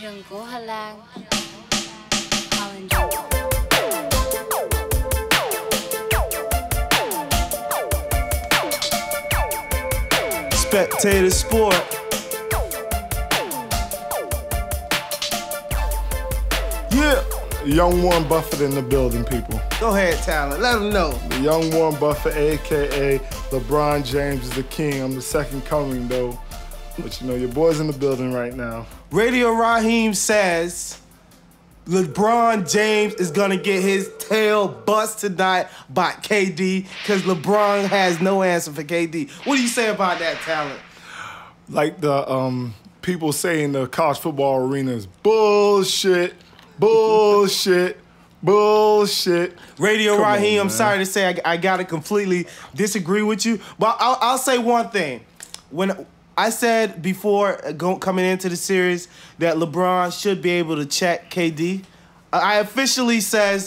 Rừng của Hà Lan. Spectator sport. Yeah, young Warren Buffett in the building, people. Go ahead, Talent. Let them know. The young Warren Buffett, a.k.a. LeBron James, is the king. I'm the second coming, though. But, you know, your boy's in the building right now. Radio Raheem says LeBron James is going to get his tail bust tonight by KD because LeBron has no answer for KD. What do you say about that, Talent? Like the people say in the college football arena is bullshit, bullshit, bullshit. Radio Come Raheem, on, I'm sorry to say I got to completely disagree with you, but I'll say one thing. When I said before coming into the series that LeBron should be able to check KD, I officially say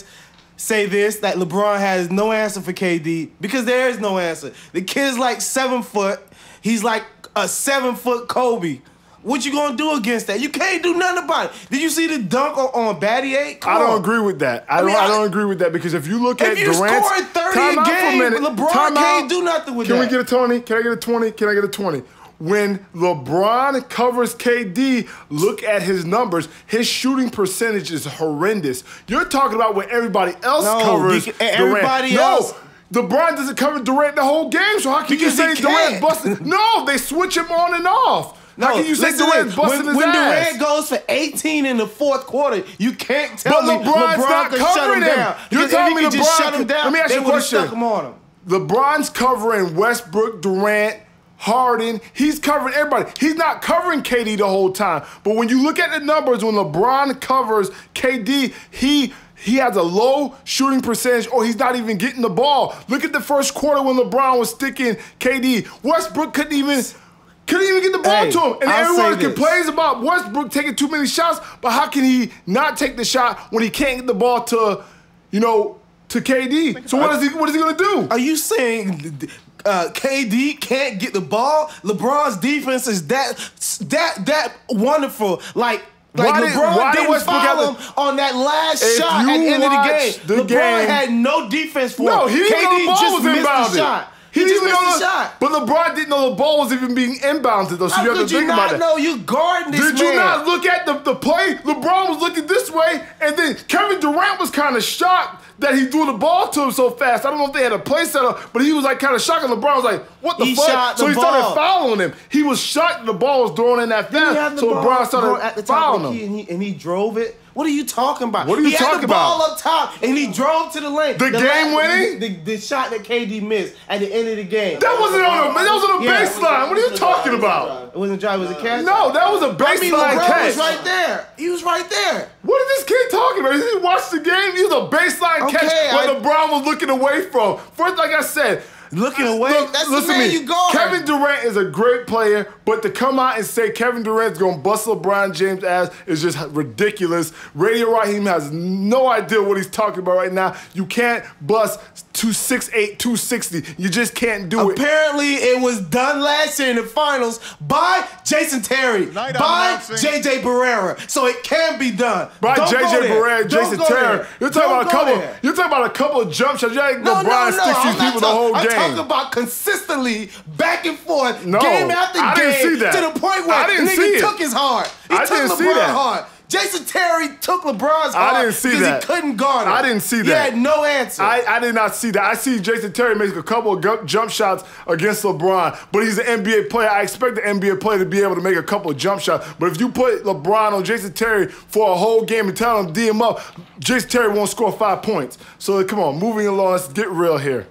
this, that LeBron has no answer for KD because there is no answer. The kid's like 7 foot. He's like a 7 foot Kobe. What you gonna do against that? You can't do nothing about it. Did you see the dunk on Battier? I don't agree with that. I don't agree with that because if you look at Durant's... If you scoring 30 a game, LeBron can't do nothing with that. Can we get a 20? Can I get a 20? Can I get a 20? When LeBron covers KD, look at his numbers. His shooting percentage is horrendous. You're talking about when everybody else covers Durant. Everybody else. No, LeBron doesn't cover Durant the whole game, so how can you say Durant busting? No, they switch him on and off. How can you say Durant busting his ass? When Durant goes for 18 in the fourth quarter, you can't tell me LeBron's not can shut him down. You're telling me LeBron just shut him down, let me ask you a question. Stuck him on him. LeBron's covering Westbrook, Durant, Harden. He's covering everybody. He's not covering KD the whole time. But when you look at the numbers, when LeBron covers KD, he has a low shooting percentage or he's not even getting the ball. Look at the first quarter when LeBron was sticking KD. Westbrook couldn't even get the ball to him. And everyone complains about Westbrook taking too many shots, but how can he not take the shot when he can't get the ball to KD? So what is he gonna do? Are you saying KD can't get the ball? LeBron's defense is that wonderful. Like LeBron didn't foul him on that last shot at the end of the game. LeBron had no defense for him. No, he didn't know the ball was inbounded. The shot. He just missed the shot. But LeBron didn't know the ball was even being inbounded, though, so you have to think about it. How could you not know? You guarding this man. Did you not look at the play? LeBron was looking this way, and then Kevin Durant was kind of shocked that he threw the ball to him so fast. I don't know if they had a play set up, but he was like kind of shocked, and LeBron was like, what the fuck? So he started fouling him. He was shocked that the ball was thrown in that fast, so LeBron started fouling him. And he drove it. What are you talking about? What are you talking about? He had the ball up top, and he drove to the lane. The game winning? The shot that KD missed at the end of the game. That wasn't on the baseline. What are you talking about? It wasn't a drive, it was a catch? No, that was a baseline catch. He was right there. He was right there. What is this kid talking about? Did he watch the game? He was a baseline catch where LeBron was looking away from. First, like I said, looking away. That's the man you guard. Kevin Durant is a great player, but to come out and say Kevin Durant's gonna bust LeBron James' ass is just ridiculous. Radio Raheem has no idea what he's talking about right now. You can't bust 268, 260. You just can't do it. Apparently, it was done last year in the finals by Jason Terry, by JJ Barrera, so it can be done. By JJ Barrera, Jason Terry. You're talking about a couple of jump shots. You ain't LeBron sticks these people the whole game. I'm talking about consistently back and forth, game after game, to the point where the nigga took his heart. He took LeBron's heart. Jason Terry took LeBron's heart because he couldn't guard him. I didn't see that. He had no answer. I did not see that. I see Jason Terry make a couple of jump shots against LeBron, but he's an NBA player. I expect the NBA player to be able to make a couple of jump shots. But if you put LeBron on Jason Terry for a whole game and tell him to D him up, Jason Terry won't score 5 points. So come on, moving along, let's get real here.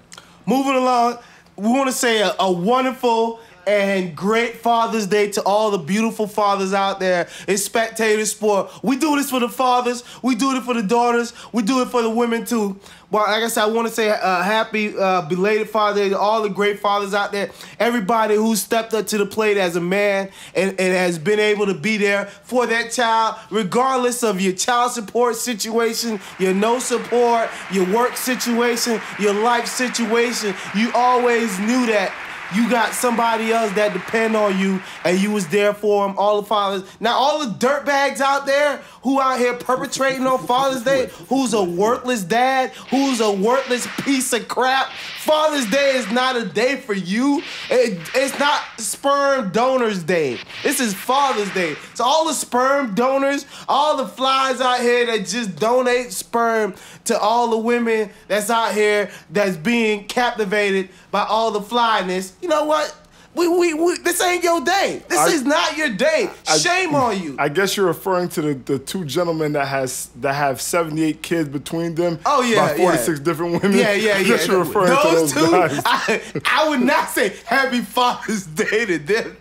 Moving along, we want to say a wonderful and great Father's Day to all the beautiful fathers out there in spectator sport. We do this for the fathers. We do it for the daughters. We do it for the women, too. Well, like I said, I want to say happy belated Father's Day to all the great fathers out there. Everybody who stepped up to the plate as a man and has been able to be there for that child, regardless of your child support situation, your no support, your work situation, your life situation. You always knew that you got somebody else that depend on you, and you was there for them. All the fathers. Now, all the dirtbags out there who out here perpetrating on Father's Day, who's a worthless dad, who's a worthless piece of crap. Father's Day is not a day for you. It's not Sperm Donors Day. This is Father's Day. So all the sperm donors, all the flies out here that just donate sperm to all the women that's out here that's being captivated by all the flyness. You know what? This ain't your day. This is not your day. Shame on you. I guess you're referring to the two gentlemen that have 78 kids between them. Oh yeah, by 46 different women. Yeah. I guess you're referring to those two guys. I would not say Happy Father's Day to them.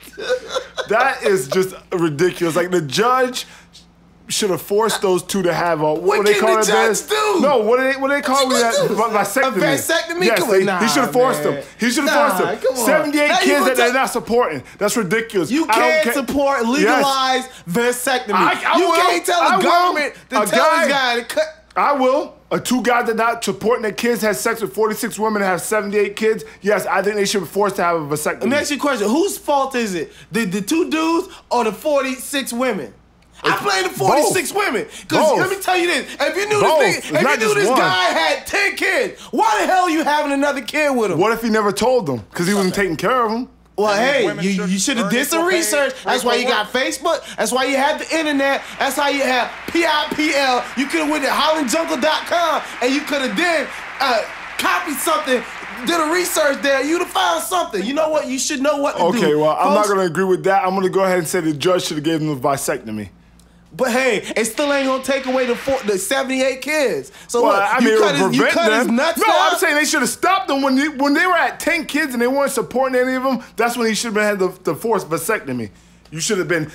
That is just ridiculous. Like the judge should have forced those two to have a what do they call it? No, what do they call it? Vasectomy. A vasectomy? Yes, he should have forced them. He should have forced them. 78 kids that they're not supporting. That's ridiculous. You can't support legalized vasectomy. You can't tell the government to tell this guy to cut. I will. Two guys that not supporting their kids had sex with 46 women and have 78 kids. Yes, I think they should be forced to have a vasectomy. Let me ask you a question. Whose fault is it? The two dudes or the 46 women? I blame the 46 women. Because let me tell you this. If you knew this guy had 10 kids, why the hell are you having another kid with him? What if he never told them? Because he wasn't taking care of them. Well, hey, you should have did some research. That's why you got Facebook. That's why you had the internet. That's how you have PIPL. You could have went to hollandjungle.com and you could have then copied something, did a research there. You'd have found something. You know what? You should know what to do. Okay, well, I'm not going to agree with that. I'm going to go ahead and say the judge should have gave them a vasectomy. But hey, it still ain't gonna take away the 78 kids. So well, look, I mean, you cut his nuts No, down? I'm saying they should have stopped them when they were at 10 kids and they weren't supporting any of them. That's when he should have had the forced vasectomy. You should have been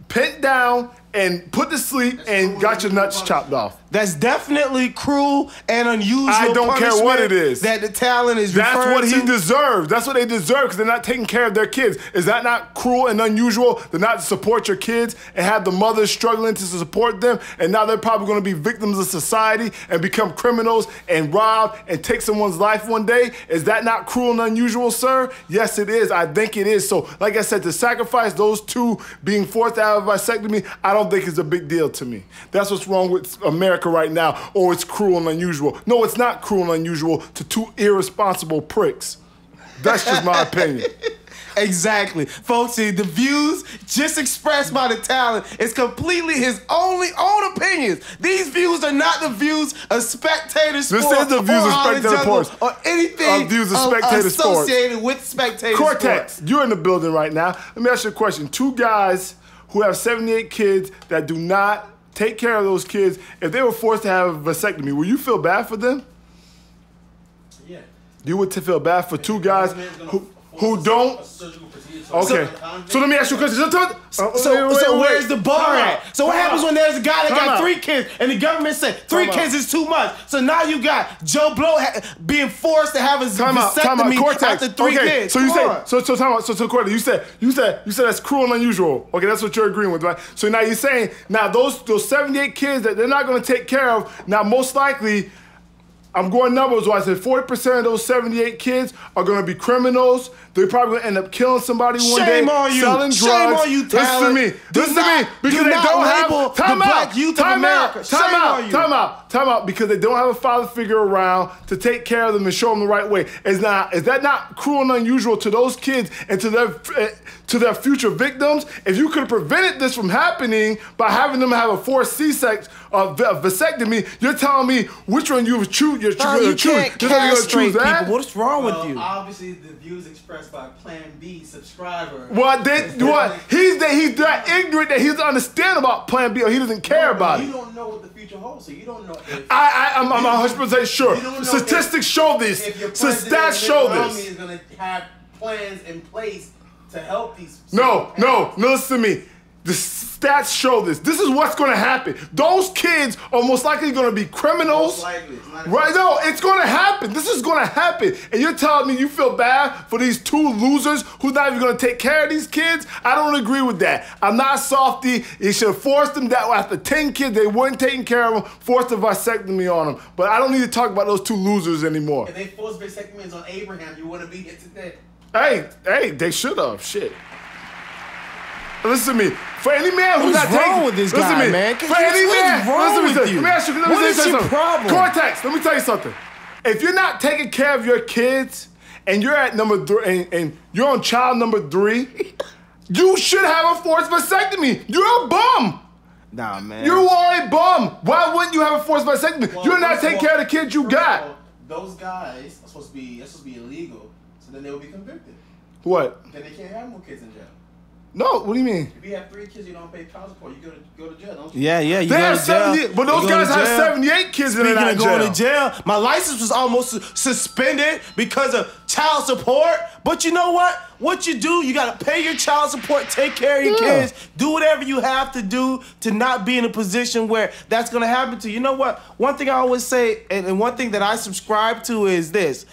pent down and put to sleep and got your nuts chopped off. That's definitely cruel and unusual. I don't care what it is. That the talent is That's referring what to. he deserves. That's what they deserve because they're not taking care of their kids. Is that not cruel and unusual to not support your kids and have the mothers struggling to support them? And now they're probably going to be victims of society and become criminals and rob and take someone's life one day. Is that not cruel and unusual, sir? Yes, it is. I think it is. So, like I said, to sacrifice those two being forced to have a vasectomy, I don't think it's a big deal to me. That's what's wrong with America right now. Oh, it's cruel and unusual. No, it's not cruel and unusual to two irresponsible pricks. That's just my opinion. Exactly. Folks, see, the views just expressed by the talent is completely his own opinions. These views are not the views of Spectator Sports. This is the views of Spectator Sports. Or anything views of Spectator associated with Spectator Cortex, Sports. you're in the building right now. Let me ask you a question. Two guys who have 78 kids that do not take care of those kids, if they were forced to have a vasectomy, would you feel bad for them? Yeah. You would feel bad for two guys who don't? Okay. So let me ask you a question. So where's the bar at? So what happens when there's a guy that got 3 kids and the government said 3 kids is too much? So now you got Joe Blow being forced to have a vasectomy after 3 kids. So you say so Cortex, you said that's cruel and unusual. Okay, that's what you're agreeing with, right? So now you're saying those 78 kids that they're not going to take care of. Now most likely, I'm going numbers wise. I said 40% of those 78 kids are going to be criminals. They're probably going to end up killing somebody one day. Shame on you. Selling drugs. Shame on you, talent. Listen to me. Because they don't have the black youth of America. Time out. Because they don't have a father figure around to take care of them and show them the right way. Is that not cruel and unusual to those kids and to their future victims? If you could have prevented this from happening by having them have a forced C-section vasectomy, you're telling me which one you would choose. You can't castrate people. What's wrong with you? Obviously, the views expressed by Plan B subscriber. What? He's that ignorant that he doesn't understand about Plan B, or he doesn't care about it. You don't know what the future holds, so you don't know. I'm 100% sure. Statistics show this. Stats show this. Is going to have plans in place to help these. No, listen to me. The stats show this. This is what's going to happen. Those kids are most likely going to be criminals. Most likely. Right? No, it's going to happen. This is going to happen. And you're telling me you feel bad for these 2 losers who's not even going to take care of these kids? I don't agree with that. I'm not softy. You should have forced them that after 10 kids, they weren't taking care of them, forced a vasectomy on them. But I don't need to talk about those 2 losers anymore. If they forced vasectomies on Abraham, you wouldn't be here today. Hey, they should have. Shit. Listen to me. For any man who's not taking... What's wrong with this listen guy, to me. man? For any man... What's wrong with you? Let me ask you... What is your problem? Cortex, let me tell you something. If you're not taking care of your kids and you're at number 3 and you're on child number 3, you should have a forced vasectomy. You're a bum. Nah, man. You are a bum. Why wouldn't you have a forced vasectomy? Well, You're not taking care of the kids you got. All, those guys are supposed to be illegal, so then they will be convicted. What? Then they can't have more kids in jail. No, what do you mean? If you have 3 kids, you don't pay child support. You go to jail, don't you? Yeah, you They go have to jail. 70, but those guys have 78 kids in Speaking that of going to jail, my license was almost suspended because of child support. But you know what? What you do, you gotta pay your child support, take care of your kids, do whatever you have to do to not be in a position where that's gonna happen to you. You know what? One thing I always say, and one thing that I subscribe to is this.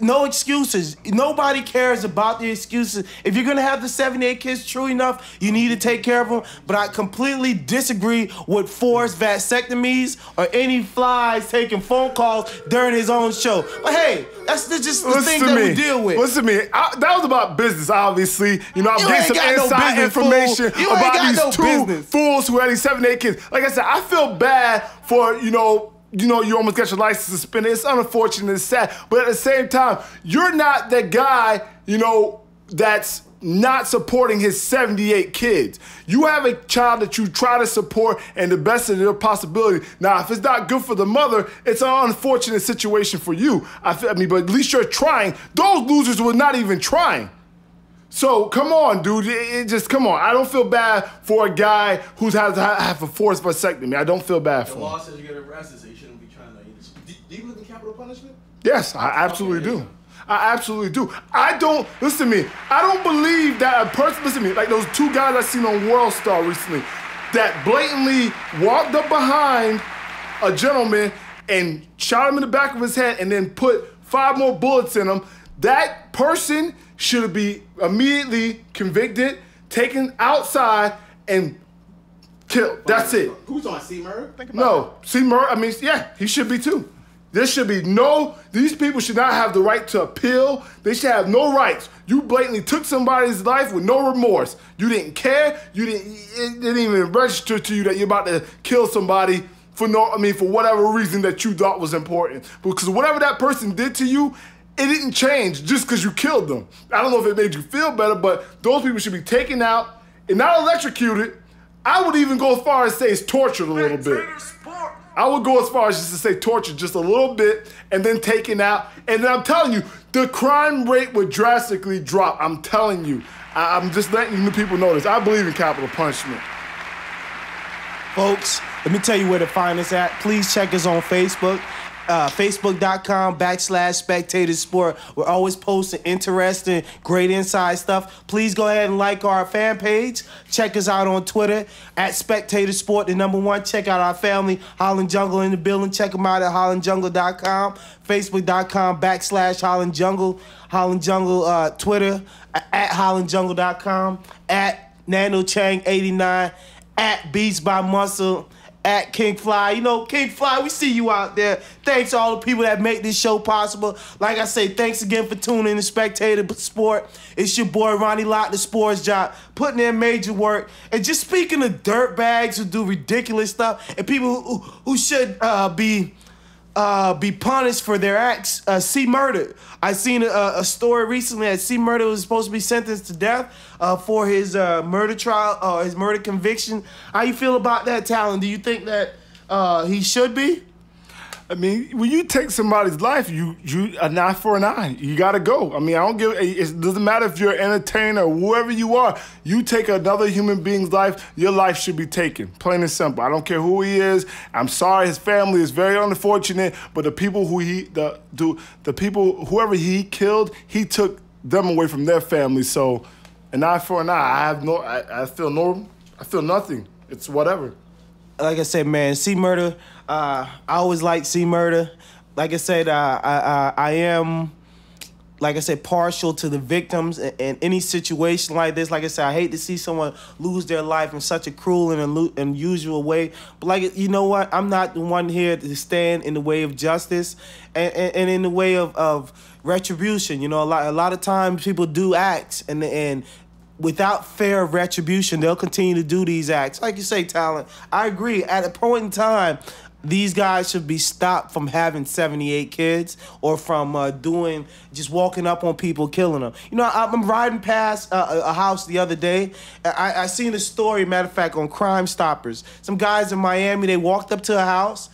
No excuses. Nobody cares about the excuses. If you're gonna have the 78 kids, true enough, you need to take care of them. But I completely disagree with forced vasectomies or any flies taking phone calls during his own show. But hey, that's just the thing that we deal with. Listen to me. That was about business, obviously. You know, I'm getting some inside information about these 2 fools who had these 78 kids. Like I said, I feel bad for, you almost got your license suspended. It's unfortunate, it's sad. But at the same time, you're not the guy, that's not supporting his 78 kids. You have a child that you try to support and the best of your possibility. Now, if it's not good for the mother, it's an unfortunate situation for you. But at least you're trying. Those losers were not even trying. So, come on, dude. Come on. I don't feel bad for a guy who's had to have a forced vasectomy. I don't feel bad for him. The law says you get arrested, so you shouldn't be trying to... Do you believe in capital punishment? Yes, I absolutely do. I absolutely do. Listen to me, I don't believe that a person, listen to me, like those 2 guys I seen on World Star recently that blatantly walked up behind a gentleman and shot him in the back of his head and then put 5 more bullets in him. That person should be immediately convicted, taken outside, and killed. That's it. Who's on C-Murder? No, C-Murder, yeah, he should be too. There should be these people should not have the right to appeal. They should have no rights. You blatantly took somebody's life with no remorse. You didn't care. It didn't even register to you that you're about to kill somebody for whatever reason that you thought was important. Because whatever that person did to you, it didn't change just because you killed them. I don't know if it made you feel better, but those people should be taken out and not electrocuted. I would even go as far as say it's tortured a little bit. I would go as far as just to say tortured just a little bit and then taken out. And then I'm telling you, the crime rate would drastically drop. I'm telling you. I'm just letting the people know this. I believe in capital punishment. Folks, let me tell you where to find us at. Please check us on Facebook. Facebook.com/spectator sport. We're always posting interesting, great inside stuff. Please go ahead and like our fan page. Check us out on Twitter @spectator sport, the #1. Check out our family, Holland Jungle in the building. Check them out at hollandjungle.com. Facebook.com/Holland Jungle. Holland Jungle Twitter @hollandjungle.com, @NanoChang89, @Beats by Muscle, @King Fly. King Fly, we see you out there. Thanks to all the people that make this show possible. Like I say, thanks again for tuning in to Spectator Sport. It's your boy, Ronnie Lott, the sports job, putting in major work. And just speaking of dirtbags who do ridiculous stuff and people who should be punished for their acts, C-Murder. I seen a story recently that C-Murder was supposed to be sentenced to death for his murder trial, or his murder conviction. How you feel about that, Talon? Do you think that he should be? When you take somebody's life, you an eye for an eye. You gotta go. It doesn't matter if you're an entertainer or whoever you are. You take another human being's life, your life should be taken. Plain and simple. I don't care who he is. I'm sorry, his family is very unfortunate, but the people whoever he killed, he took them away from their family. So, an eye for an eye. I feel nothing. It's whatever. Like I said, man, C-Murder. I always like C-Murder. Like I said, I am like I said, partial to the victims in any situation like this. Like I said, I hate to see someone lose their life in such a cruel and unusual way. But like, you know what? I'm not the one here to stand in the way of justice and in the way of retribution. You know, a lot of times people do acts and without fair retribution, they'll continue to do these acts. Like you say, Talent, I agree. At a point in time, these guys should be stopped from having 78 kids or from just walking up on people, killing them. You know, I'm riding past a house the other day. I seen a story, matter of fact, on Crime Stoppers. Some guys in Miami, they walked up to a house.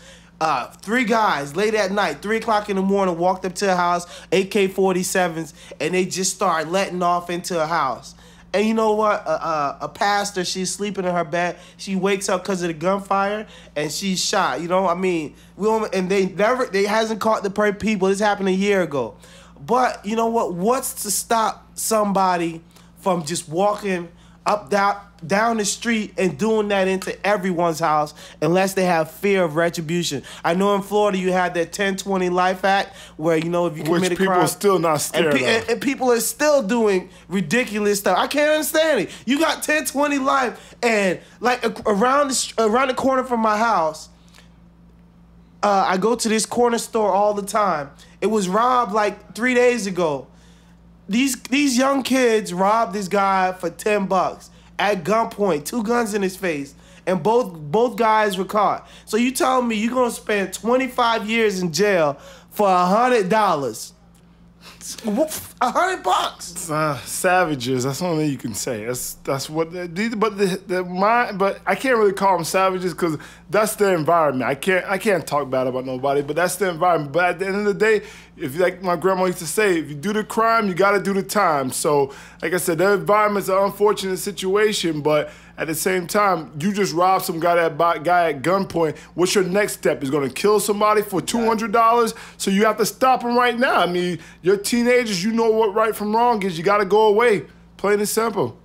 3 guys, late at night, 3 o'clock in the morning, walked up to a house, AK-47s, and they just started letting off into a house. And you know what? A pastor, she's sleeping in her bed. She wakes up because of the gunfire, and she's shot. You know, I mean, they hasn't caught the people. This happened a year ago. But you know what? What's to stop somebody from just walking up down the street and doing that into everyone's house unless they have fear of retribution? I know in Florida you had that 1020 Life Act where, you know, if you commit a crime, which people are still not scared of. And people are still doing ridiculous stuff. I can't understand it. You got 1020 Life, and like around the corner from my house, I go to this corner store all the time. It was robbed like 3 days ago. These young kids robbed this guy for $10 at gunpoint, 2 guns in his face, and both guys were caught. So you telling me you're gonna spend 25 years in jail for $100? $100. Savages. That's the only thing you can say. That's what. But I can't really call them savages because that's their environment. I can't talk bad about nobody, but that's their environment. But at the end of the day, if like my grandma used to say, if you do the crime, you got to do the time. So, like I said, their environment's an unfortunate situation, but at the same time, you just robbed some guy at gunpoint. What's your next step? Is going to kill somebody for $200? So you have to stop him right now. I mean, you're teenagers. You know what right from wrong is. You got to go away. Plain and simple.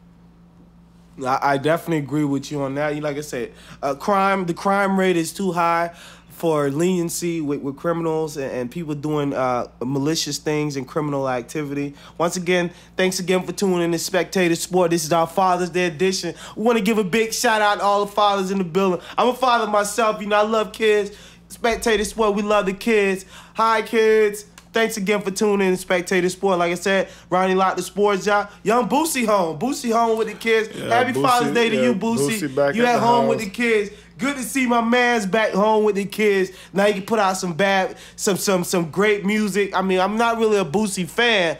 I definitely agree with you on that. Like I said, the crime rate is too high for leniency with criminals and people doing malicious things and criminal activity. Once again, thanks again for tuning in to Spectator Sport. This is our Father's Day edition. We want to give a big shout out to all the fathers in the building. I'm a father myself. You know, I love kids. Spectator Sport, we love the kids. Hi, kids. Thanks again for tuning in to Spectator Sport. Like I said, Ronnie Lott, the sports job. Young Boosie home. Boosie home with the kids. Yeah, Happy Boosie, Father's Day to you, Boosie Boosie. back You at at the home house with the kids. Good to see my man's back home with the kids. Now you can put out some great music. I mean, I'm not really a Boosie fan.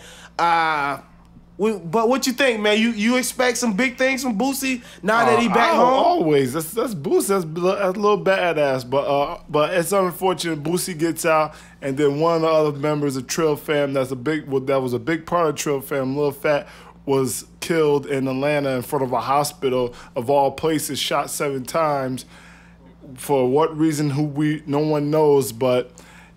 But what you think, man? You expect some big things from Boosie now that he back home? Always. That's Boosie. That's a little badass. But it's unfortunate Boosie gets out, and then one of the other members of Trill Fam that was a big part of Trill Fam, Lil Fat, was killed in Atlanta in front of a hospital of all places, shot 7 times. For what reason? No one knows, but.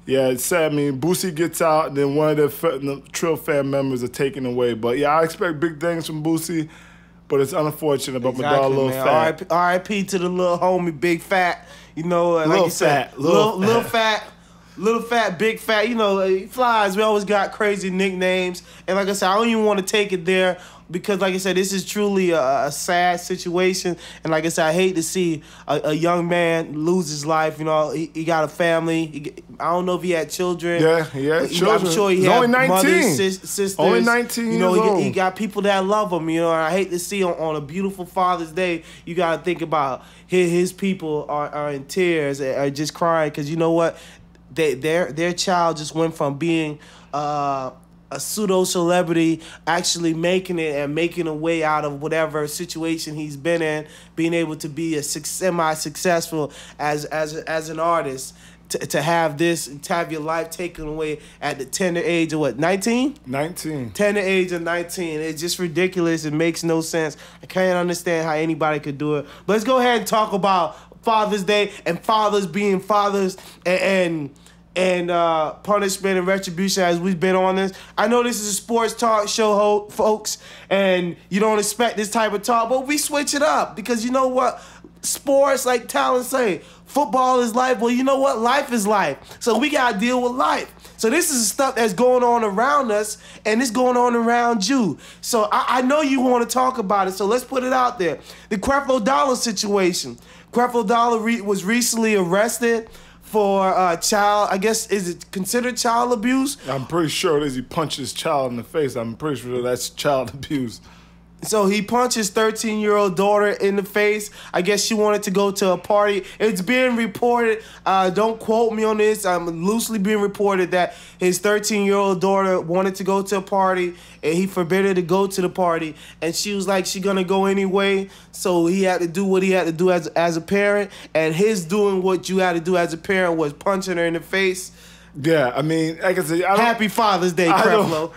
Yeah, it's sad. I mean, Boosie gets out, and then one of the Trill Fam members are taken away. But yeah, I expect big things from Boosie, but it's unfortunate about my dog, Lil Fat. R.I.P. to the little homie, Big Fat. You know, like Lil you said, Fat, Lil Fat. Little Fat, Big Fat. You know, he flies. We always got crazy nicknames, and like I said, I don't even want to take it there. Because, like I said, this is truly a sad situation. And like I said, I hate to see a young man lose his life. You know, he got a family. I don't know if he had children. Yeah, he had children. I'm sure he He's had only 19. mothers, sisters. Only 19 You know, years old. he got people that love him. You know, and I hate to see on a beautiful Father's Day, you got to think about his people are in tears, are just crying. Because you know what? Their child just went from being a pseudo-celebrity actually making it and making a way out of whatever situation he's been in, being able to be a semi-successful as an artist, to have your life taken away at the tender age of what, 19? 19. Tender age of 19. It's just ridiculous. It makes no sense. I can't understand how anybody could do it. But let's go ahead and talk about Father's Day and fathers being fathers and punishment and retribution as we've been on this. I know this is a sports talk show, folks, and you don't expect this type of talk, but we switch it up because you know what? sports, like Talon say, football is life. Well, you know what? Life is life. So we got to deal with life. So this is stuff that's going on around us, and it's going on around you. So I know you want to talk about it, so let's put it out there. The Creflo Dollar situation. Creflo Dollar was recently arrested for child, I guess, is it considered child abuse? I'm pretty sure it is. He punched his child in the face. I'm pretty sure that's child abuse. So he punched his 13-year-old daughter in the face. I guess she wanted to go to a party. It's being reported, don't quote me on this, I'm loosely being reported that his 13-year-old daughter wanted to go to a party and he forbade her to go to the party. And she was like, she gonna go anyway. So he had to do what he had to do as a parent. And his doing what you had to do as a parent was punching her in the face. Yeah, I mean, like I said, Happy Father's Day, Creflo.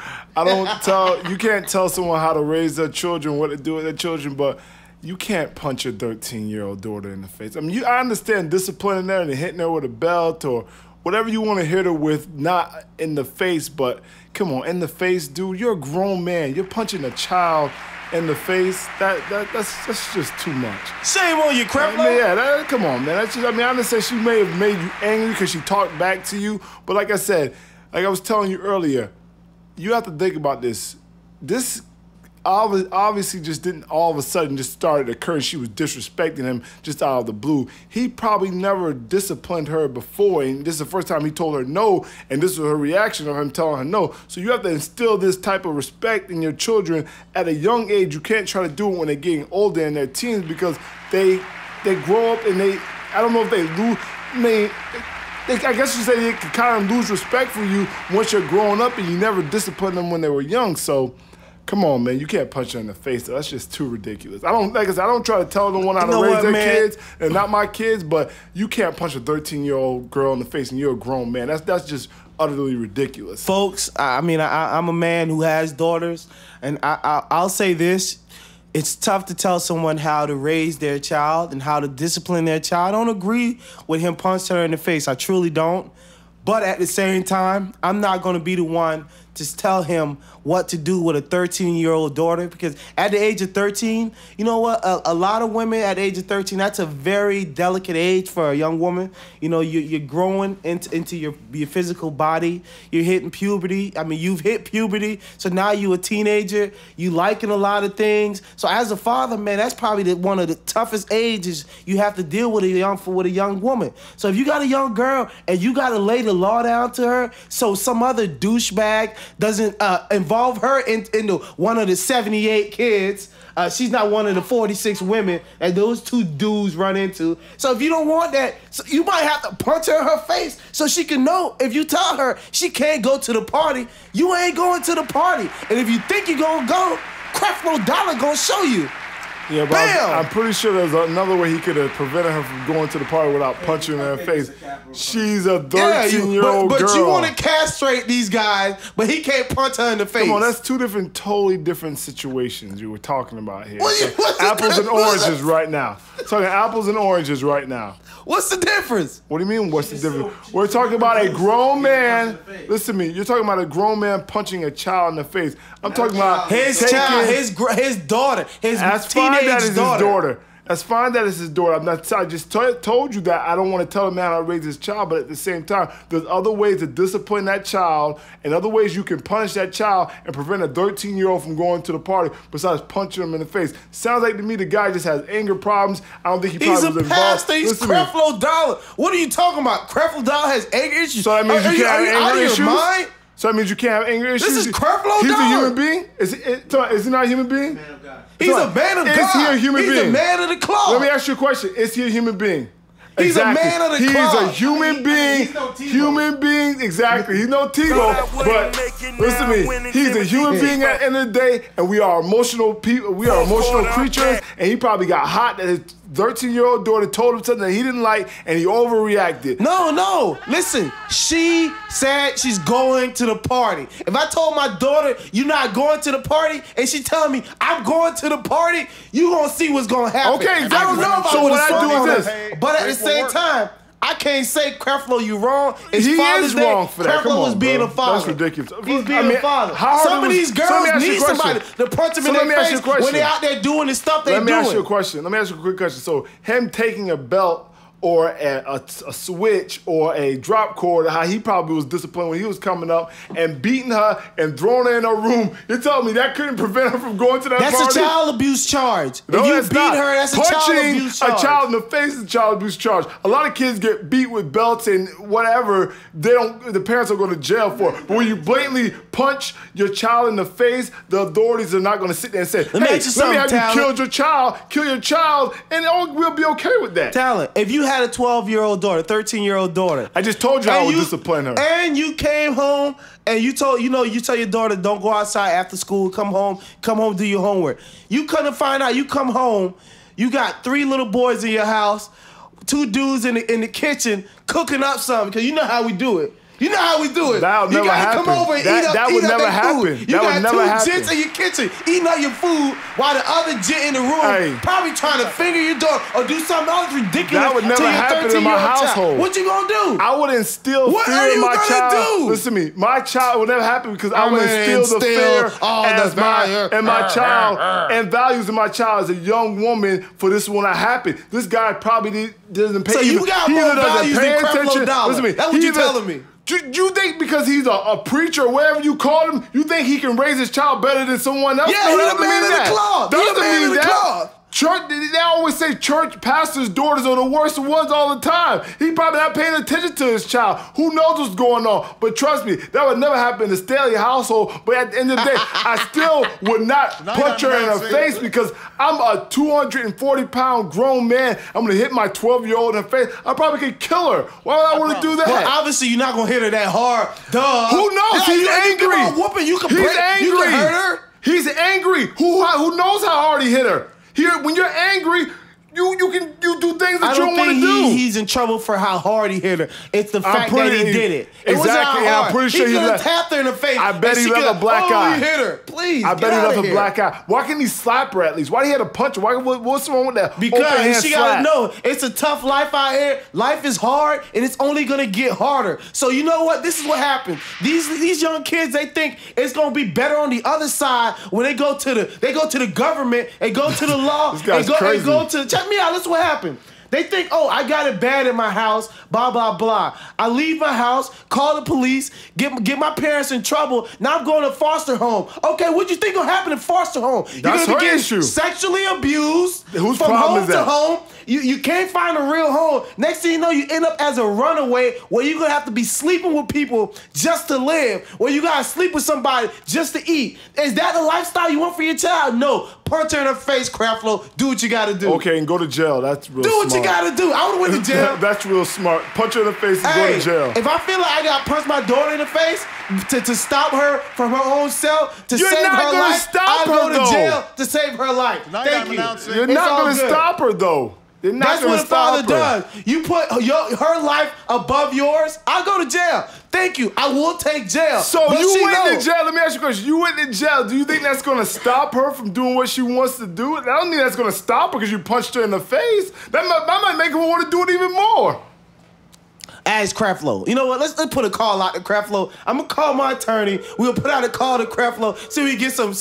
You can't tell someone how to raise their children, what to do with their children, but you can't punch your 13-year-old daughter in the face. I mean, I understand disciplining her and hitting her with a belt or whatever you want to hit her with, not in the face, but come on, in the face, dude. You're a grown man. You're punching a child in the face. That's just too much. Shame on you, Creflo. I mean, yeah, come on, man. That's just, I mean, I understand she may have made you angry because she talked back to you, but like I said, like I was telling you earlier, you have to think about this. This obviously just didn't all of a sudden just started occurring. She was disrespecting him just out of the blue. He probably never disciplined her before, and this is the first time he told her no, and this was her reaction of him telling her no. So you have to instill this type of respect in your children at a young age. You can't try to do it when they're getting older in their teens because they grow up and I don't know if they lose, I guess you say they can kind of lose respect for you once you're growing up and you never disciplined them when they were young. So come on, man, you can't punch her in the face. That's just too ridiculous. I don't try to tell them how to raise their kids and not my kids, but you can't punch a 13-year-old girl in the face and you're a grown man. That's just utterly ridiculous. Folks, I mean, I'm a man who has daughters, and I'll say this. It's tough to tell someone how to raise their child and how to discipline their child. I don't agree with him punching her in the face. I truly don't. But at the same time, I'm not going to be the one to tell him what to do with a 13-year-old daughter, because at the age of 13, you know what? A lot of women at the age of 13, that's a very delicate age for a young woman. You know, you're growing into your physical body. You're hitting puberty. I mean, you've hit puberty, so now you're a teenager. You liking a lot of things. So as a father, man, that's probably one of the toughest ages you have to deal with with a young woman. So if you got a young girl and you got to lay the law down to her so some other douchebag doesn't involve her into one of the 78 kids. She's not one of the 46 women that those two dudes run into. So if you don't want that, so you might have to punch her in her face so she can know. If you tell her she can't go to the party, you ain't going to the party. And if you think you're going to go, Creflo Dollar going to show you. Yeah, but I'm pretty sure there's another way he could have prevented her from going to the party without punching her in the face. She's a 13-year-old girl. But you want to castrate these guys, but he can't punch her in the face. Come on, that's two totally different situations you were talking about here. Apples and oranges right now. Talking apples and oranges right now. What's the difference? What do you mean, what's the difference? We're talking about a grown man. Listen to me. You're talking about a grown man punching a child in the face. I'm talking about his child, his daughter, his teenage daughter. That's fine that it's his daughter. I just told you that I don't want to tell a man how to raise his child, but at the same time, there's other ways to discipline that child and other ways you can punish that child and prevent a 13-year-old from going to the party besides punching him in the face. Sounds like to me the guy just has anger problems. I don't think he probably was involved. He's a pastor. He's Creflo Dollar. What are you talking about? Creflo Dollar has anger issues. So that means you can't have anger issues? Mind? So that means you can't have anger issues? This is Creflo Dollar. He's a human being? Is he not a human being? Man of God. He's a man of God. Is he a human being? He's a man of the cloth. Let me ask you a question. Is he a human being? He's a man of the cloth. He's a human being. He's no Tebow. Human being, exactly. He's no Tebow, but listen to me. He's a human being at the end of the day, and we are emotional people. We are emotional creatures, and he probably got hot that his 13-year-old daughter told him something that he didn't like, and he overreacted. No. Listen, she said she's going to the party. If I told my daughter, you're not going to the party, and she telling me, I'm going to the party, you gonna see what's gonna happen. Okay, exactly. I don't know if So I what would I do is this. But at the same time, I can't say Creflo, you wrong. It's He Father's is Day. wrong for that. Come Creflo on, is being bro. a father. That's ridiculous. He's being a father. Some of these girls need somebody to punch them in their face when they're out there doing the stuff they're doing. Let me ask you a question. Let me ask you a quick question. So him taking a belt or a switch or a drop cord, how he probably was disciplined when he was coming up and beating her and throwing her in her room. You're telling me that couldn't prevent her from going to that party? That's a child abuse charge. No, if you that's beat not. her, that's a child abuse charge. Punching a child in the face is a child abuse charge. A lot of kids get beat with belts and whatever. The parents are going to jail for it. But when you blatantly punch your child in the face, the authorities are not going to sit there and say, hey, let me have you kill your child, and we'll be okay with that. Talent, if you had a 12-year-old daughter, 13-year-old daughter. I just told you I would discipline her. And you came home and you tell your daughter, don't go outside after school, come home, do your homework. You couldn't find out, you come home, you got 3 little boys in your house, 2 dudes in the kitchen cooking up something, because you know how we do it. You know how we do it. That would never happen. Come over and that would never happen. You got 2 jits in your kitchen eating up your food while the other jit in the room probably trying to finger your daughter or do something else ridiculous. That would never happen in my household. What you gonna do? I would instill fear in my child. Listen to me. My child would never happen because I would instill the fear in my child and values in my child as a young woman for this will not happen. This guy probably doesn't pay. So you got more values than Creflo Dollar. Listen to me. That's what you telling me. You think because he's a preacher or whatever you call him, you think he can raise his child better than someone else? Yeah, he's a man in the cloth. Doesn't mean that. Church, they always say church pastors' daughters are the worst ones all the time. He probably not paying attention to his child. Who knows what's going on? But trust me, that would never happen in the Staley household. But at the end of the day, I still would not punch her in her face because I'm a 240-pound grown man. I'm gonna hit my 12-year-old in the face. I probably could kill her. Why would I want to do that? Well, obviously you're not gonna hit her that hard. Duh. Who knows? He's angry. Whooping, you can He's break, angry. you can hurt her. He's angry. Who knows how hard he hit her? When you're angry, you do things that you don't want to do. He's in trouble for how hard he hit her. It's the fact that he did it. Exactly, and I'm pretty sure he could have tapped her in the face. I bet he left a black eye. He hit her. Please, I bet he left a black eye. Why can't he slap her at least? Why did he have to punch her? What's wrong with that? Because she gotta know it's a tough life out here. Life is hard, and it's only gonna get harder. So you know what? This is what happens. These young kids, they think it's gonna be better on the other side when they go to the government, they go to the law, this guy's crazy. Check me out. Listen what happened. They think, oh, I got it bad in my house, blah, blah, blah. I leave my house, call the police, get my parents in trouble. Now I'm going to foster home. Okay, what do you think will happen in foster home? You're That's gonna be her issue. Sexually abused Whose from problem home is that? to home. You can't find a real home. Next thing you know, you end up as a runaway where you're going to have to be sleeping with people just to live, where you got to sleep with somebody just to eat. Is that the lifestyle you want for your child? No. Punch her in her face, Creflo. Do what you got to do. Okay, and go to jail. That's real smart. Do what you got to do. I would have went to jail. That's real smart. Punch her in the face and go to jail. If I feel like I got to punch my daughter in the face to stop her from her own self, to save her life, I'll go to jail to save her life. Thank you. You're not going to stop her, though. That's what a father does. You put her life above yours, I'll go to jail. Thank you. I will take jail. So you went to jail. Let me ask you a question. You went to jail. Do you think that's going to stop her from doing what she wants to do? I don't think that's going to stop her because you punched her in the face. That might make her want to do it even more. As Creflo. You know what? Let's put a call out to Creflo. I'm gonna call my attorney. We'll put out a call to Creflo so we get some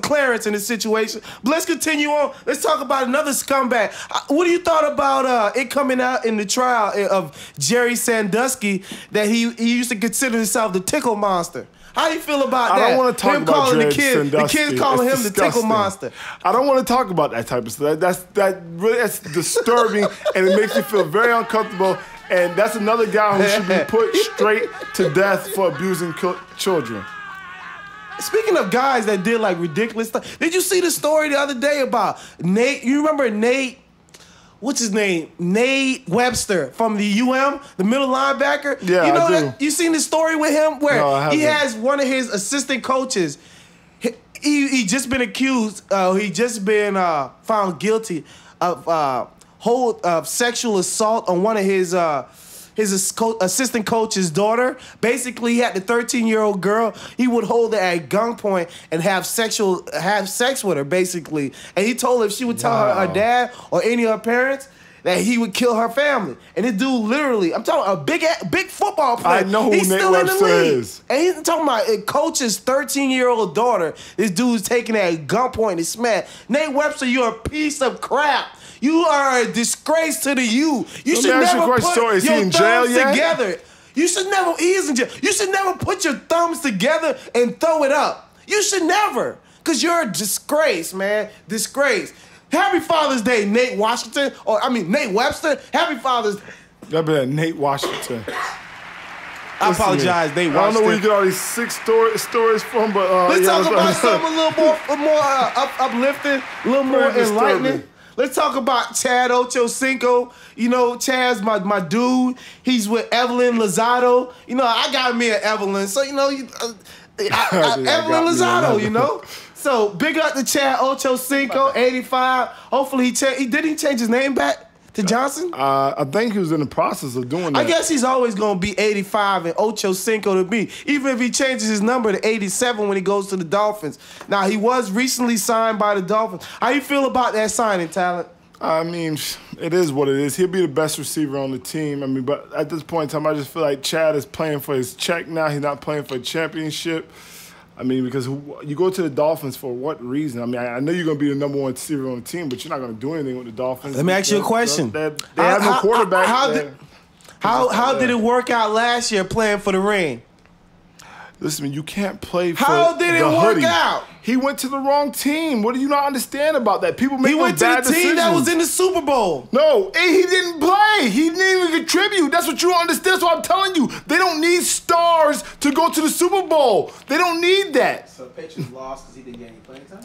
clearance in this situation. But let's continue on. Let's talk about another scumbag. What do you thought about it coming out in the trial of Jerry Sandusky that he used to consider himself the tickle monster? How do you feel about that? I don't want to talk about Jerry Sandusky. The kids calling him the tickle monster. I don't want to talk about that type of stuff. That's disturbing, and it makes me feel very uncomfortable. And that's another guy who should be put straight to death for abusing children. Speaking of guys that did like ridiculous stuff, did you see the story the other day about Nate? You remember Nate? What's his name? Nate Webster from the the middle linebacker. Yeah, you know I do. that? You seen the story with him where he haven't. has one of his assistant coaches. He just been accused. He just been found guilty of sexual assault on one of his assistant coach's daughter. Basically, he had the 13-year-old girl. He would hold her at gunpoint and have sex with her, basically. And he told her if she would tell her dad or any of her parents, that he would kill her family. And this dude literally, I'm talking a big football player. I know who he's Nate still Webster in the league. is. And he's talking about a coach's 13-year-old daughter. This dude's taking her at gunpoint and smash. Nate Webster, you're a piece of crap. You are a disgrace to the U. You should never put is he your in jail thumbs yet? together. He is in jail. You should never put your thumbs together and throw it up. You should never. Because you're a disgrace, man. Disgrace. Happy Father's Day, Nate Washington. Nate Webster. Happy Father's Day. That'd be that Nate Washington. I apologize, Nate Washington. I don't know where you get all these sick stories from, but let's talk about something a little more uplifting, a little more enlightening. Let's talk about Chad Ochocinco. You know, Chad's my dude. He's with Evelyn Lozado. You know, I got me an Evelyn, so you know, Evelyn Lozado. You know. So big up to Chad Ochocinco, 85. Hopefully he change his name back to Johnson? I think he was in the process of doing that. I guess he's always going to be 85 and Ochocinco to be, even if he changes his number to 87 when he goes to the Dolphins. Now, he was recently signed by the Dolphins. How you feel about that signing, Talent? I mean, it is what it is. He'll be the best receiver on the team. I mean, but at this point in time, I just feel like Chad is playing for his check now. He's not playing for a championship. I mean, because you go to the Dolphins for what reason? I mean, I know you're going to be the number one receiver on the team, but you're not going to do anything with the Dolphins. Let me ask you a question. They have no quarterback. How did it work out last year playing for the ring? Listen, you can't play for How did it work out? He went to the wrong team. What do you not understand about that? People make bad decisions. He went to the team that was in the Super Bowl. No, he didn't play. He didn't even contribute. That's what you don't understand. That's what I'm telling you. They don't need stars to go to the Super Bowl. They don't need that. So the Patriots lost because he didn't get any playing time?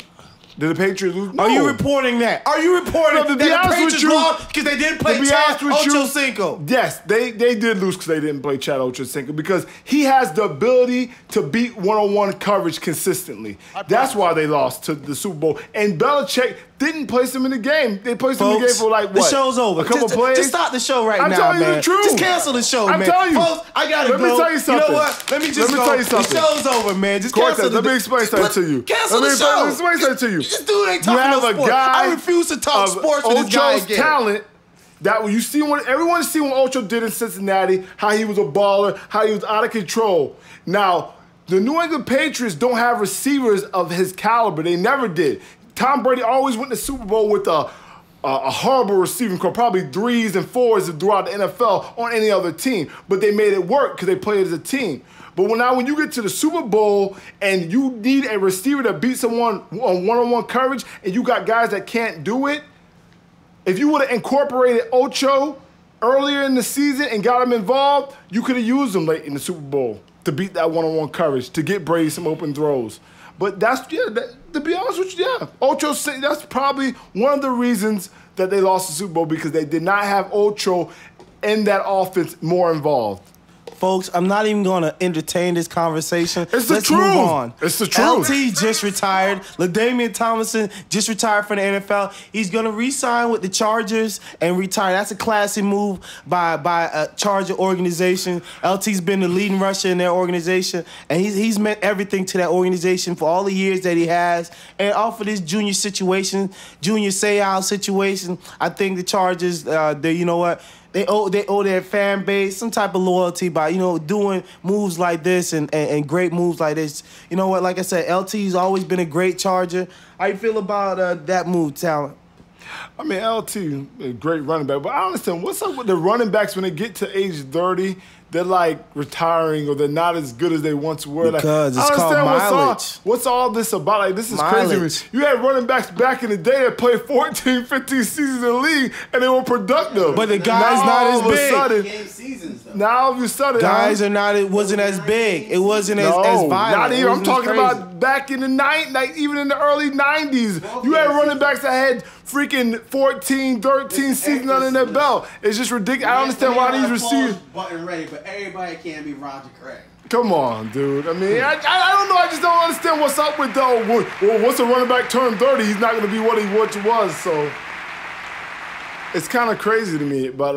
Did the Patriots lose? No. Are you reporting that? Are you reporting that the Patriots lost because they didn't play Chad Ochocinco? Yes, they did lose because they didn't play Chad Ochocinco because he has the ability to beat one-on-one coverage consistently. That's why they lost to the Super Bowl. And Belichick didn't place him in the game. They placed him in the game for like what? The show's over. A couple plays? Just stop the show right now, man. I'm telling you the truth. Just cancel the show, man. I'm telling you. Folks, I gotta go. Let me tell you something. You know what? Let me tell you something. The show's over, man. Just cancel Let me explain something to you. Cancel the show. Let me explain something to you. This dude ain't talking about sports. I refuse to talk sports with this guy again. Talent. That when you see everyone see what Ocho did in Cincinnati, how he was a baller, how he was out of control. Now, the New England Patriots don't have receivers of his caliber. They never did. Tom Brady always went to the Super Bowl with a horrible receiving core, probably 3s and 4s throughout the NFL on any other team. But they made it work because they played as a team. But when you get to the Super Bowl and you need a receiver to beat someone on one-on-one coverage and you got guys that can't do it, if you would have incorporated Ocho earlier in the season and got him involved, you could have used him late in the Super Bowl to beat that one-on-one coverage, to get Brady some open throws. But to be honest with you, Ocho, that's probably one of the reasons that they lost the Super Bowl because they did not have Ocho in that offense more involved. Folks, I'm not even going to entertain this conversation. It's the Let's truth. move on. It's the truth. LT just retired. LaDainian Tomlinson just retired from the NFL. He's going to re-sign with the Chargers and retire. That's a classy move by a Charger organization. LT's been the leading rusher in their organization, and he's meant everything to that organization for all the years that he has. And off of this junior Seau situation, I think the Chargers, you know what? They owe their fan base some type of loyalty by, doing moves like this and great moves like this. You know what? Like I said, LT's always been a great Charger. How you feel about that move, Talent? I mean, LT, a great running back. But I understand, what's up with the running backs when they get to age 30? They're like retiring or they're not as good as they once were. Because it's called mileage. What's all this about? Like, this is mileage. Crazy. You had running backs back in the day that played 14, 15 seasons in the league and they were productive. But the guys not as big. Now all of a sudden, guys it wasn't as big. It wasn't as violent. Not even. I'm talking about back in the 90s, like even in the early 90s. You had running backs that had freaking 14, 13 seasons under their belt. It's just ridiculous. I don't understand why these receivers. Button ready, but everybody can't be Roger Craig. Come on, dude. I mean, I don't know. I just don't understand what's up with once a running back turned 30, he's not going to be what he once was. So it's kind of crazy to me. But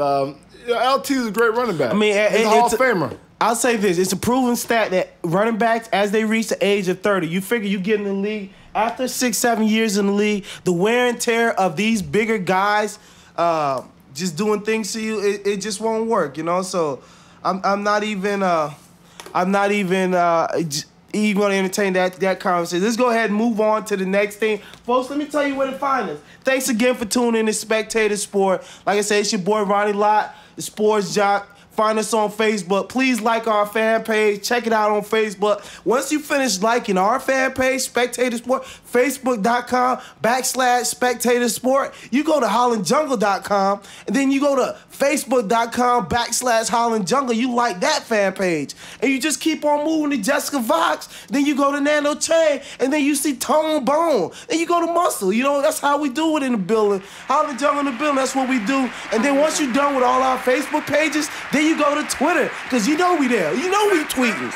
LT is a great running back. I mean, he's a Hall of Famer. I'll say this. It's a proven stat that running backs, as they reach the age of 30, you figure you get in the league, after 6, 7 years in the league, the wear and tear of these bigger guys, just doing things to you, it just won't work, you know. So I'm not even even going to entertain that conversation. Let's go ahead and move on to the next thing. Folks, let me tell you where to find us. Thanks again for tuning in to Spectator Sport. Like I said, it's your boy Ronnie Lott, the sports jock. Find us on Facebook. Please like our fan page. Check it out on Facebook. Once you finish liking our fan page, Spectator Sport, Facebook.com/Spectator Sport, you go to HollandJungle.com, and then you go to Facebook.com/Holland Jungle. You like that fan page. And you just keep on moving to Jessica Vox. Then you go to Nano Chain, and then you see Tone Bone. Then you go to Muscle. You know, that's how we do it in the building. Holland Jungle in the building, that's what we do. And then once you're done with all our Facebook pages, then you go to Twitter, because you know we there. You know we tweeting.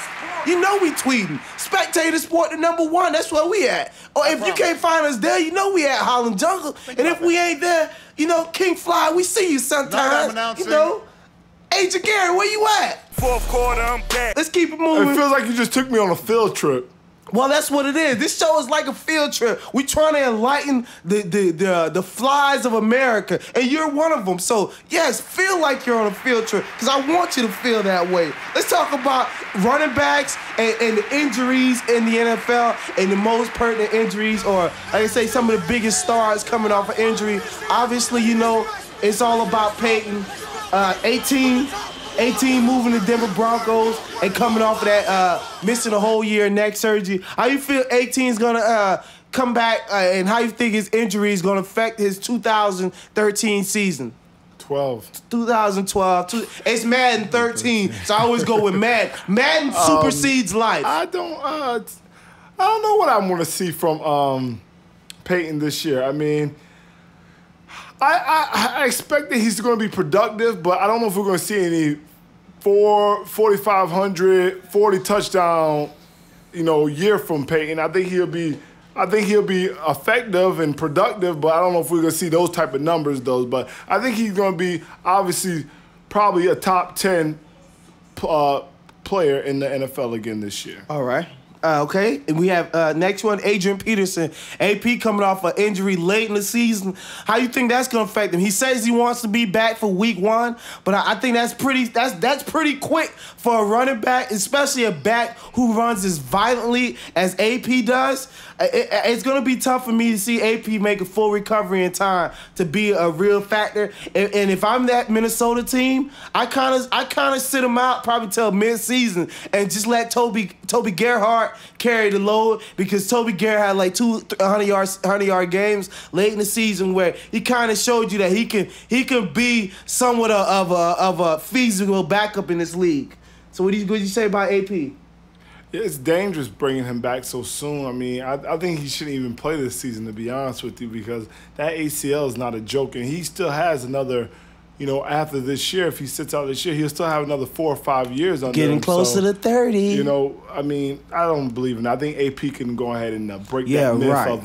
You know we tweeting. Spectator Sport, the #1. That's where we at. Or if you can't find us there, you know we at Holland Jungle. And if we ain't there, you know, King Fly, we see you sometimes. You know, Agent Gary, where you at? Fourth quarter, I'm back. Let's keep it moving. It feels like you just took me on a field trip. Well, that's what it is. This show is like a field trip. We're trying to enlighten the flies of America, and you're one of them. So, yes, feel like you're on a field trip, because I want you to feel that way. Let's talk about running backs and the injuries in the NFL, and the most pertinent injuries, or, like I say, some of the biggest stars coming off of injury. Obviously, you know, it's all about Peyton. 18 moving to Denver Broncos and coming off of that missing a whole year neck surgery. How you feel 18 is going to come back, and how you think his injury is going to affect his 2013 season? 2012. It's Madden 13, so I always go with Madden. Madden supersedes life. I don't know what I want to see from Peyton this year. I mean, I expect that he's going to be productive, but I don't know if we're going to see any 4,500, 40 touchdown, year from Peyton. I think he'll be effective and productive, but I don't know if we're going to see those type of numbers, though. But I think he's going to be obviously probably a top 10 player in the NFL again this year. All right. Okay, and we have next one, Adrian Peterson. AP coming off an injury late in the season. How you think that's going to affect him? He says he wants to be back for week 1, but I think that's pretty quick for a running back, especially a back who runs as violently as AP does. It's going to be tough for me to see AP make a full recovery in time to be a real factor. And if I'm that Minnesota team, I kind of sit him out probably till mid-season and just let Toby Gerhart carry the load, because Toby Gerhart had like 100-yard games late in the season where he kind of showed you that he can be somewhat of a feasible backup in this league. So what do you say about AP? It's dangerous bringing him back so soon. I mean, I think he shouldn't even play this season, to be honest with you, because that ACL is not a joke, and he still has another, after this year, if he sits out this year, he'll still have another 4 or 5 years under him. Getting closer to 30. I mean, I don't believe in that. I think AP can go ahead and break that myth of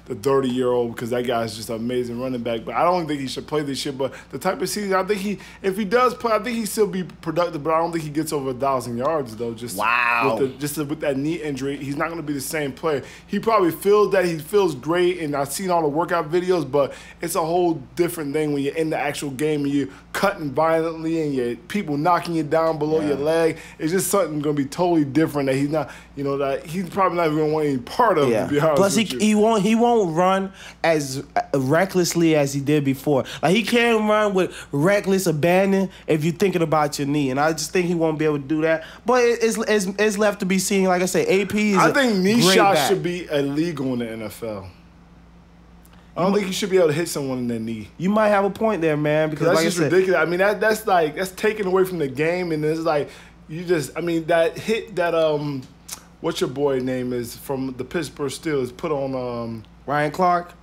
the 30-year-old, because that guy's just an amazing running back. But I don't think he should play this year. But the type of season, I think if he does play, I think he still be productive. But I don't think he gets over 1,000 yards, though. With that knee injury, he's not going to be the same player. He probably feels that he feels great, and I've seen all the workout videos, but it's a whole different thing when you're in the actual game and you're cutting violently and you're people knocking you down below your leg. It's just something going to be totally different that he's not, that he's probably not even going to want any part of. To be honest Plus, with you. he won't run as recklessly as he did before. Like, he can't run with reckless abandon if you're thinking about your knee, and I just think he won't be able to do that. But it's left to be seen. Like I say, AP is I think knee shots back. should be illegal in the NFL. I don't think you should be able to hit someone in the knee. You might have a point there, man, because that's like just I said, ridiculous. I mean, that's taken away from the game, and it's like that hit that what's your boy name is from the Pittsburgh Steelers put on Ryan Clark.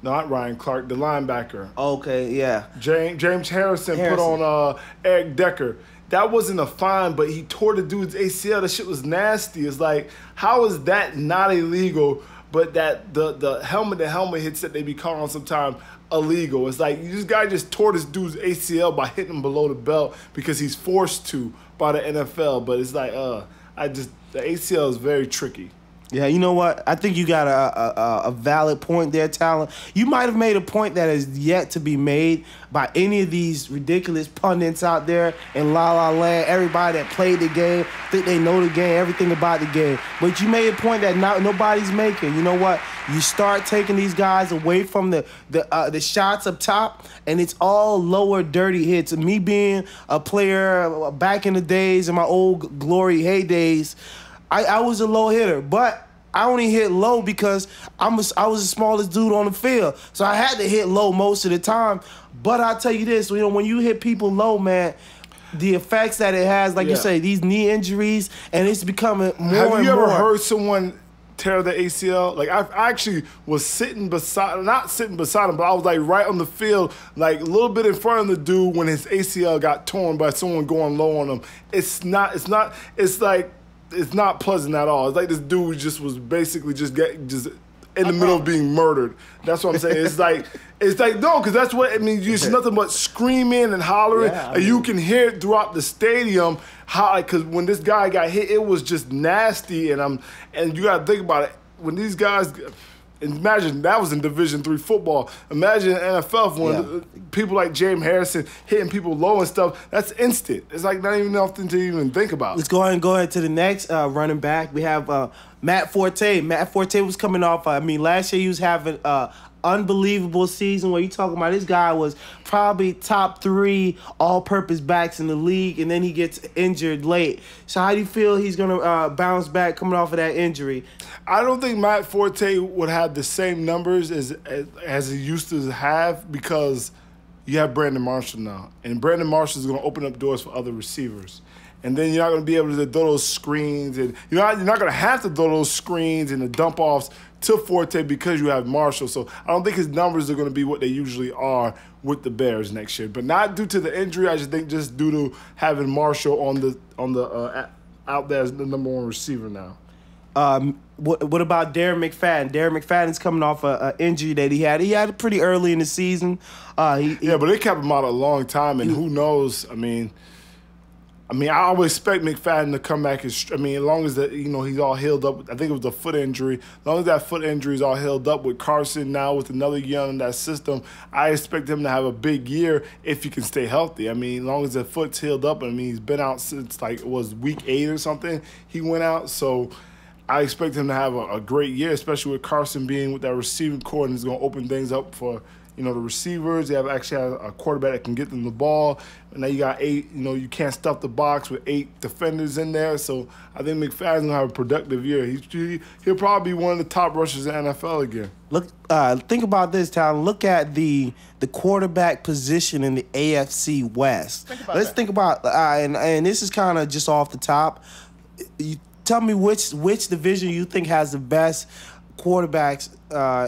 Not Ryan Clark, the linebacker. Okay, yeah. James Harrison put on Eric Decker. That wasn't a fine, but he tore the dude's ACL. That shit was nasty. It's like, how is that not illegal? But that the helmet-to-helmet hits that they be calling sometimes illegal. It's like, this guy just tore this dude's ACL by hitting him below the belt because he's forced to by the NFL. But it's like, the ACL is very tricky. Yeah, you know what? I think you got a valid point there, Talon. You might have made a point that is yet to be made by any of these ridiculous pundits out there in La La Land. Everybody that played the game, think they know the game, everything about the game. But you made a point that nobody's making. You know what? You start taking these guys away from the shots up top, and it's all lower, dirty hits. Me being a player back in the days, in my old glory heydays, I was a low hitter, but I only hit low because I was the smallest dude on the field. So I had to hit low most of the time. But I'll tell you this, when you hit people low, man, the effects that it has, like you say, these knee injuries, and it's becoming more and more. Have you ever heard someone tear the ACL? Like, I actually was not sitting beside him, but I was like right on the field, like a little bit in front of the dude when his ACL got torn by someone going low on him. It's not pleasant at all. It's like this dude was basically just in the middle of being murdered. That's what I'm saying. It's like no, because that's what I mean. It's nothing but screaming and hollering. Yeah, and you can hear it throughout the stadium. Because when this guy got hit, it was just nasty. And you got to think about it. When these guys. Imagine that was in Division III football. Imagine NFL when people like James Harrison hitting people low and stuff. That's instant. It's like not even nothing to even think about. Let's go ahead and go ahead to the next running back. We have Matt Forte. Matt Forte was coming off. Last year he was having unbelievable season where you talking about this guy was probably top 3 all-purpose backs in the league, and then he gets injured late. So how do you feel he's going to bounce back coming off of that injury? I don't think Matt Forte would have the same numbers as he used to have because you have Brandon Marshall now. And Brandon Marshall is going to open up doors for other receivers. And then you're not going to be able to throw those screens. And you're not going to have to throw those screens and the dump-offs to Forte because you have Marshall. So I don't think his numbers are going to be what they usually are with the Bears next year. But not due to the injury. I just think just due to having Marshall on the out there as the number 1 receiver now. What about Darren McFadden? Darren McFadden's coming off an injury that he had. He had it pretty early in the season. But they kept him out a long time, and who knows? I always expect McFadden to come back. As long as he's all healed up. I think it was a foot injury. As long as that foot injury is all healed up with Carson now with another year in that system, I expect him to have a big year if he can stay healthy. As long as the foot's healed up. He's been out since it was week 8 or something. He went out, so I expect him to have a great year, especially with Carson being with that receiving core, and he's going to open things up for the receivers. They have a quarterback that can get them the ball. And now you got 8, you can't stuff the box with 8 defenders in there. So I think McFadden's going to have a productive year. He'll probably be one of the top rushers in the NFL again. Look, think about this, Tyler. Look at the quarterback position in the AFC West. Let's think about, and this is kind of just off the top. Tell me which division you think has the best quarterbacks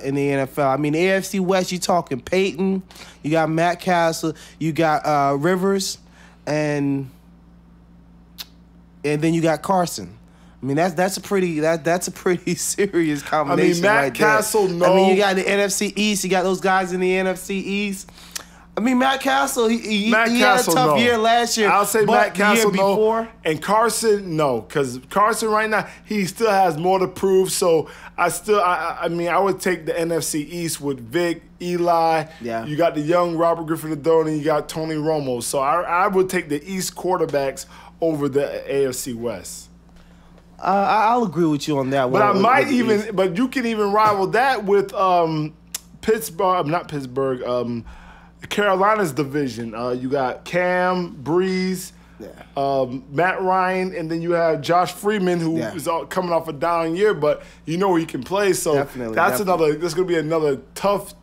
in the NFL. The AFC West, you're talking Peyton, you got Matt Castle, you got Rivers, and then you got Carson. That's a pretty serious combination. Matt Castle, no. You got the NFC East, you got those guys in the NFC East. Matt Castle, he had a tough year last year. I'll say Matt Castle, no. And Carson, no. Because Carson right now, he still has more to prove. So I would take the NFC East with Vic, Eli. Yeah. You got the young Robert Griffin III, and you got Tony Romo. So I would take the East quarterbacks over the AFC West. I'll agree with you on that one. But but you can even rival that with Carolina's division. You got Cam, Breeze, Matt Ryan, and then you have Josh Freeman, who is coming off a down year, but he can play. So that's going to be another tough,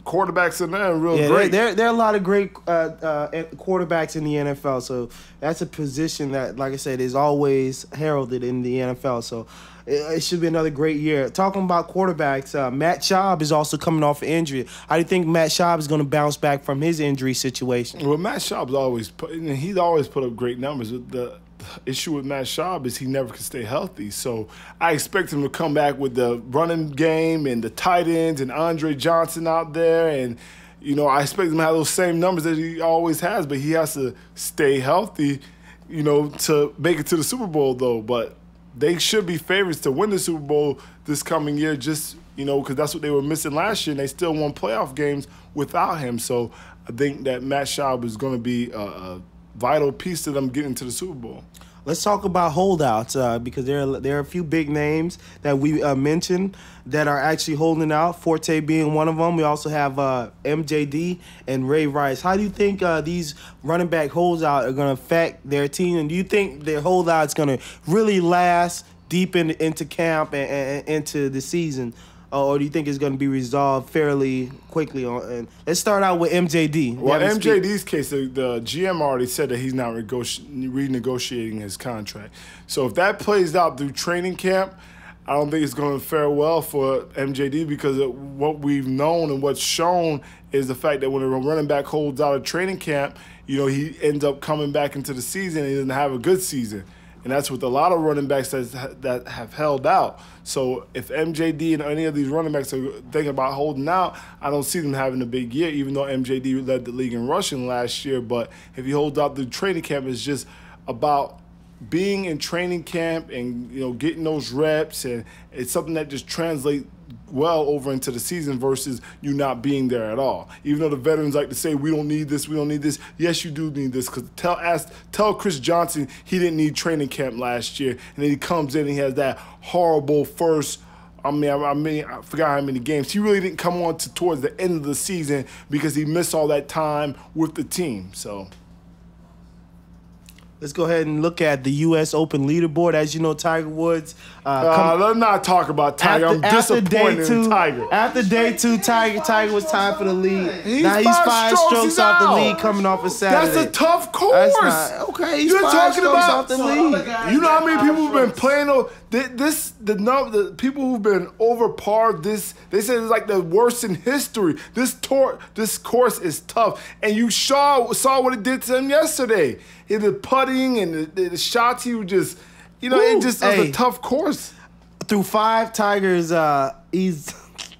quarterbacks in there. Great. There are a lot of great quarterbacks in the NFL. So that's a position that, like I said, is always heralded in the NFL. So it should be another great year. Talking about quarterbacks, Matt Schaub is also coming off an injury. How do you think Matt Schaub is going to bounce back from his injury situation? Well, Matt Schaub's always put up great numbers. The issue with Matt Schaub is he never can stay healthy. So I expect him to come back with the running game and the tight ends and Andre Johnson out there. And, I expect him to have those same numbers that he always has, but he has to stay healthy, to make it to the Super Bowl, though. But they should be favorites to win the Super Bowl this coming year, just, because that's what they were missing last year, and they still won playoff games without him. So I think that Matt Schaub is going to be a vital piece to them getting to the Super Bowl. Let's talk about holdouts because there are a few big names that we mentioned that are actually holding out, Forte being one of them. We also have MJD and Ray Rice. How do you think these running back holdouts are going to affect their team? And do you think their holdout is going to really last deep into camp and into the season? Or do you think it's going to be resolved fairly quickly? And let's start out with MJD. Well, MJD's case, the GM already said that he's not renegotiating his contract. So if that plays out through training camp, I don't think it's going to fare well for MJD because what we've known and what's shown is the fact that when a running back holds out of training camp, he ends up coming back into the season and he doesn't have a good season. And that's with a lot of running backs that have held out. So if MJD and any of these running backs are thinking about holding out, I don't see them having a big year, even though MJD led the league in rushing last year. But if he holds out through training camp, it's just about being in training camp and getting those reps, and it's something that just translates well over into the season versus you not being there at all. Even though the veterans like to say, we don't need this, we don't need this. Yes, you do need this, because tell Chris Johnson he didn't need training camp last year, and then he comes in and he has that horrible first, I forgot how many games. He really didn't come on towards the end of the season because he missed all that time with the team. So let's go ahead and look at the U.S. Open leaderboard. As you know, Tiger Woods. Let's not talk about Tiger. I'm disappointed in Tiger. After day two, Tiger was tied for the lead. He's now he's five strokes off the lead coming off a Saturday. That's a tough course. Okay, he's You're five talking strokes about off the lead. You know how many people have been playing? The people who've been over par. They say it's like the worst in history. This course is tough, and you saw what it did to him yesterday. The putting and the shots, he was just, it just was a tough course. Through five, Tiger's he's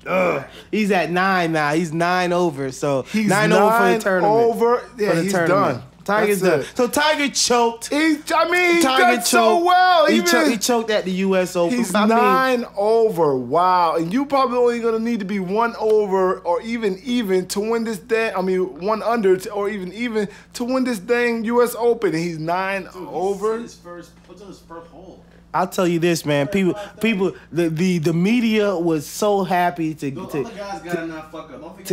at 9 now. He's 9 over. So he's 9 over for the tournament. Yeah, he's done. Tiger's done. So Tiger choked. He done so well. He choked at the U.S. Open. He's 9 over. Wow. And you probably only going to need to be 1 over or even to win this dang, 1 under or even to win this dang U.S. Open. And he's 9 over. What's on his first hole? I'll tell you this, man. People, the media was so happy to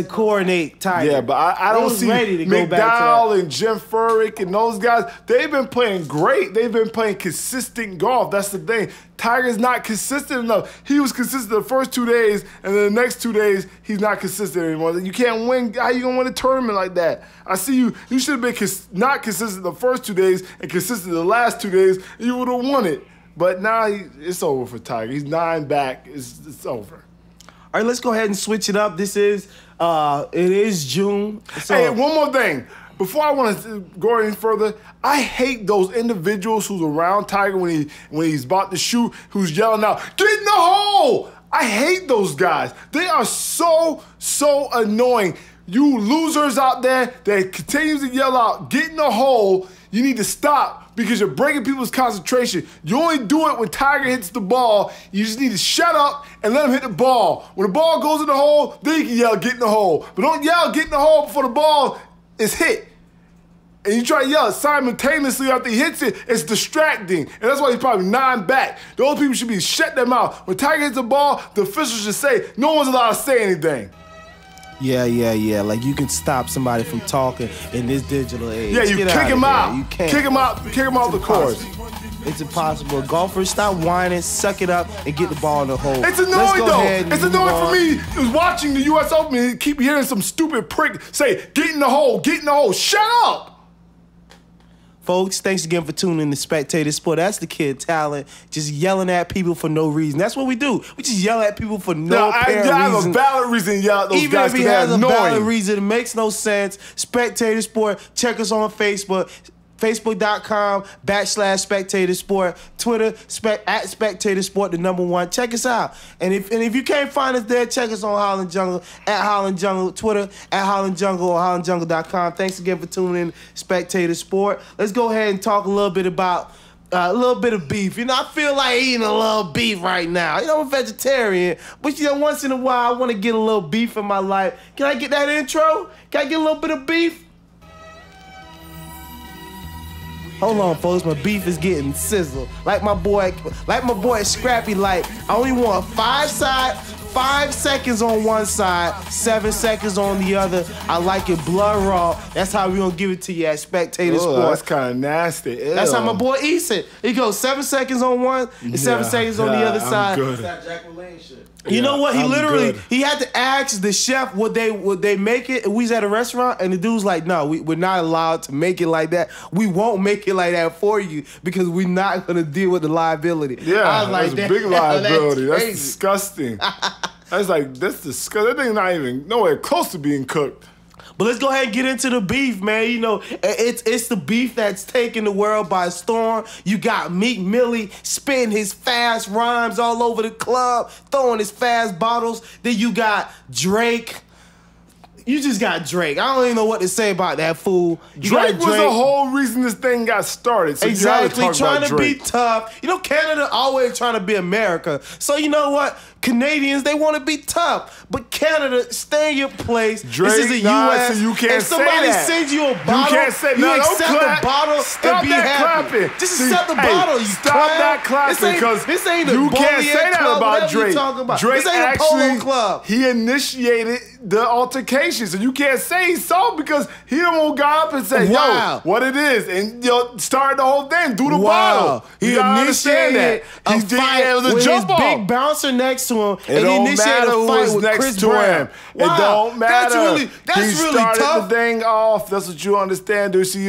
coronate Tiger. Yeah, but I don't see ready to go back to McDowell and Jim Furyk and those guys. They've been playing great. They've been playing consistent golf. That's the thing. Tiger's not consistent enough. He was consistent the first 2 days, and then the next 2 days, he's not consistent anymore. You can't win. How you gonna win a tournament like that? I see you. You should have been not consistent the first 2 days and consistent the last 2 days, and you would have won it. But now it's over for Tiger. He's 9 back. It's over. All right, let's go ahead and switch it up. It is June. So hey, one more thing. Before I want to go any further, I hate those individuals who's around Tiger when he's about to shoot, who's yelling out, "Get in the hole!" I hate those guys. They are so annoying. You losers out there that continues to yell out, "Get in the hole!" You need to stop because you're breaking people's concentration. You only do it when Tiger hits the ball. You just need to shut up and let him hit the ball. When the ball goes in the hole, then you can yell, "Get in the hole." But don't yell, "Get in the hole," before the ball is hit. And you try to yell simultaneously after he hits it, it's distracting. And that's why he's probably 9 back. Those people should be shut their mouth. When Tiger hits the ball, the officials should say, no one's allowed to say anything. Yeah. Like you can stop somebody from talking in this digital age. Yeah, you kick him out. You can't. Kick him out the course. It's impossible. Golfers, stop whining, suck it up, and get the ball in the hole. It's annoying though. It's annoying for me. It was watching the U.S. Open and keep hearing some stupid prick say, "Get in the hole, get in the hole." Shut up. Folks, thanks again for tuning in to Spectator Sport. That's the kid talent, just yelling at people for no reason. That's what we do. We just yell at people for no apparent reason. I have a valid reason to yell at those guys. Even if he has a valid reason, it makes no sense. Spectator Sport. Check us on Facebook. Facebook.com/Spectator Sport. Twitter @Spectator Sport, the #1. Check us out. And if you can't find us there, check us on Holland Jungle, @Holland Jungle, Twitter @Holland Jungle or HollandJungle.com. Thanks again for tuning in, Spectator Sport. Let's go ahead and talk a little bit about A little bit of beef. You know, I feel like eating a little beef right now. You know, I'm a vegetarian, but you know, once in a while, I want to get a little beef in my life. Can I get that intro? Can I get a little bit of beef? Hold on, folks. My beef is getting sizzled. Like my boy Scrappy. Like I only want 5 seconds on one side, 7 seconds on the other. I like it blood raw. That's how we gonna give it to you at Spectator Sport. That's kind of nasty. Ew. That's how my boy eats it. He goes 7 seconds on one and 7 seconds on the other side. Good. That Jack LaLanne shit. You know what? good. He had to ask the chef would they make it. And we was at a restaurant and the dude's like, no, we're not allowed to make it like that. We won't make it like that for you because we're not gonna deal with the liability. Yeah, I was like, that's a big liability. That's crazy. disgusting. That's disgusting. That thing's not even nowhere close to being cooked. But let's go ahead and get into the beef, man. You know, it's the beef that's taking the world by storm. You got Meek Millie spitting his fast rhymes all over the club, throwing his fast bottles. Then you got Drake. You just got Drake. I don't even know what to say about that fool. Drake was the whole reason this thing got started. So exactly, you trying to Drake. be tough. You know, Canada always trying to be America. So you know what? Canadians, they want to be tough. But Canada, stay in your place. Drake, this is the nah, U.S. so you can't if somebody say that. sends you a bottle, you can't say, you no, don't accept clap. the bottle Stop and be that happy. clapping. Just See, accept the hey, bottle, you stop clown. that clapping because this ain't a you can't bullying say that club, about whatever you Drake. talking about. Drake This ain't a polo actually, club. he initiated the altercation, so you can't say he's soft because he don't got up and say, Wow. yo, what it is, and start the whole thing, do the Wow. bottle. He You gotta understand initiated that. a He did, fight it was a with jump his off. big bouncer next to him, It and he don't initiated matter a who fight was with next Chris to Brown. him. It don't matter. That's he really started tough. the thing off. That's what you understand, dude. See,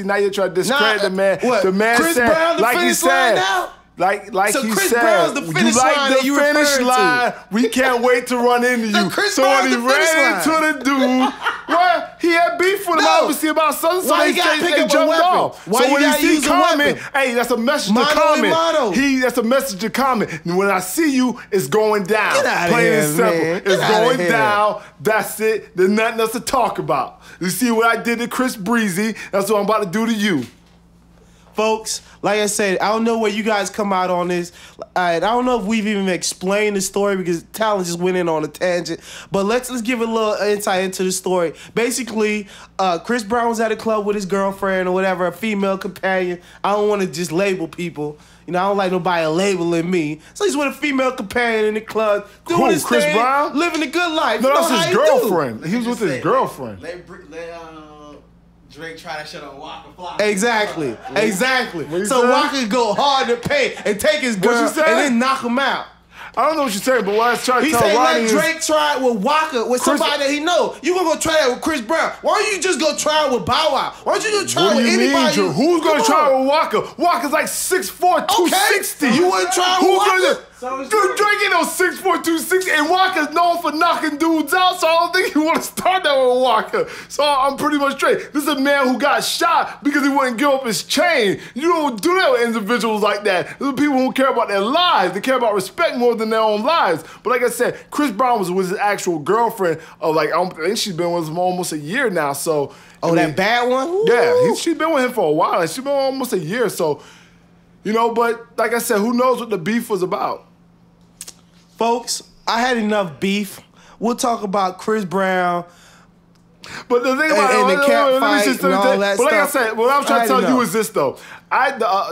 now you try to discredit the man. What? The man Chris said, Brown, the like he finish line said, now? like So he Chris said, Brown's the finish you like line the that you finish referring to. line. We can't wait to run into you. Chris So when Brown's he the finish ran line. into the dude, well, he had beef with him No. obviously about something. So Why they, you gotta pick they up a jumped weapon? off. Why so you when gotta you see use a comment, weapon? hey, that's a message Mano to a comment. mano. That's a message to comment. And when I see you, it's going down. Get outta Plain here, and simple. man. It's Get outta going here. down. That's it. There's nothing else to talk about. You see what I did to Chris Breezy? That's what I'm about to do to you. Folks, like I said, I don't know where you guys come out on this. I don't know if we've even explained the story because Talon just went in on a tangent. But let's give a little insight into the story. Basically, Chris Brown was at a club with his girlfriend or whatever, a female companion. I don't want to just label people. You know, I don't like nobody labeling me. So he's with a female companion in the club, doing Who, his Chris thing, Brown? living a good life. No, You know that's how his you do. girlfriend. He was with his girlfriend. Let Drake try that shit on Waka Flocka. Exactly. What you So said? Walker go hard to pay and take his What you girl said? and then knock him out. I don't know what you're saying, but what I was trying to He tell said Ronnie let is, Drake try it with Walker, with Chris- somebody that he know. You gonna go try that with Chris Brown. Why don't you just go try it with Bow Wow? Why don't you go try what it do with you mean, anybody? Drew? Who's going to Come try on. with Walker? Walker's like 6'4", 260. You wouldn't try with Who's Walker? gonna? So is Dude, Drake ain't no 6'4", 260, and Walker's known for knocking dudes out, so I don't think you want to start that with Walker. So I'm pretty much straight. This is a man who got shot because he wouldn't give up his chain. You don't do that with individuals like that. These are people who care about their lives. They care about respect more than their own lives. But like I said, Chris Brown was with his actual girlfriend of I think she's been with him almost a year now. So Oh, that bad one? Ooh. yeah, she's been with him for a while. And she's been almost a year. So, but like I said, who knows what the beef was about? Folks, I had enough beef. We'll talk about Chris Brown. But the thing about And the cat let me fight just and all that but like I stuff. said, what I was trying I to tell had you enough. is this though.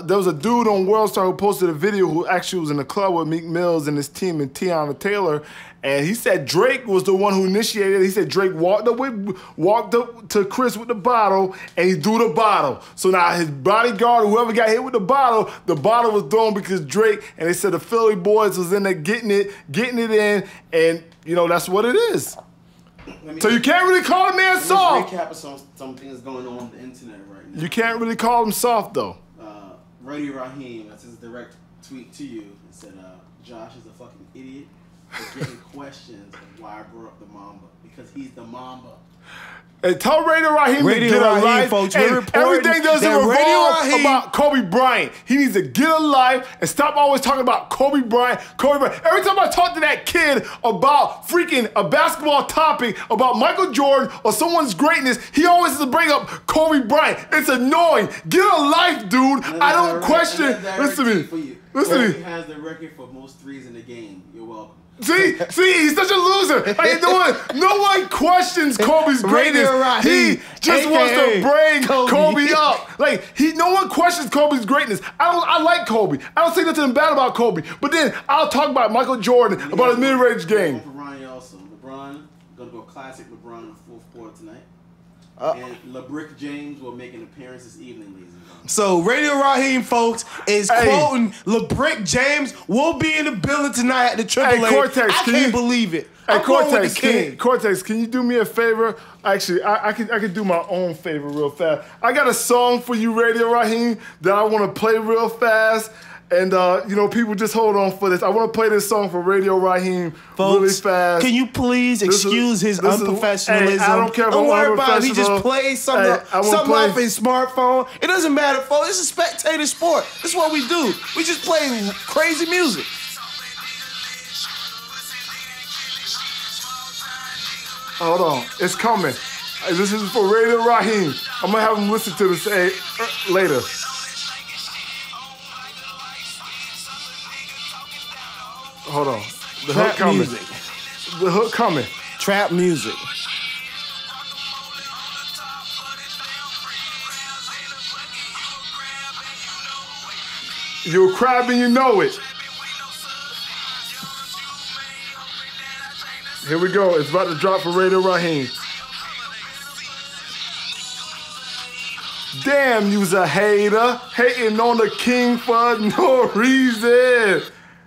There was a dude on World Star who posted a video who actually was in the club with Meek Mills and his team and Tiana Taylor, and he said Drake was the one who initiated it. He said Drake walked up to Chris with the bottle and he threw the bottle. So now his bodyguard, whoever got hit with the bottle was thrown because Drake, and they said the Philly boys was in there getting it in, and that's what it is. So you can't really call a man soft. Recap of some things going on the internet right now. You can't really call him soft though. Rone Raheem, that's his direct tweet to you. It said, Josh is a fucking idiot. for getting questions of why I brought up the Mamba. Because he's the Mamba. And tell Radio Raheem to get a life. Folks, and everything doesn't revolve about Kobe Bryant. He needs to get a life and stop always talking about Kobe Bryant. Every time I talk to that kid about freaking a basketball topic, about Michael Jordan or someone's greatness, he always has to bring up Kobe Bryant. It's annoying. Get a life, dude. I don't question. Listen to me. Listen to me. He has the record for most threes in the game. You're welcome. See, he's such a loser. Like, no one questions Kobe's greatness. He just wants to bring Kobe up. Like, no one questions Kobe's greatness. I like Kobe. I don't say nothing bad about Kobe. But then I'll talk about Michael Jordan, about his mid-range game. LeBron, gonna go classic LeBron in the fourth quarter tonight. And LeBrick James will make an appearance this evening, ladies and gentlemen. So Radio Raheem, folks, is quoting LeBrick James will be in the building tonight at the Triple A. Cortex, I can't believe it. Hey, I'm going with the king. Cortex, can you do me a favor? Actually, I can do my own favor real fast. I got a song for you, Radio Raheem, that I want to play real fast. And, people just hold on for this. I want to play this song for Radio Raheem really fast. Can you please excuse his unprofessionalism? Hey, I don't care if Don't I'm worry about it. He just unprofessional. plays something off his smartphone. It doesn't matter, folks. It's a spectator sport. This is what we do. We just play crazy music. Hold on. It's coming. This is for Radio Raheem. I'm going to have him listen to this later. Hold on. The hook coming. Music. The hook coming. Trap music. You're a crab and you know it. Here we go. It's about to drop for Radio Raheem. Damn, you's a hater. Hating on the king for no reason.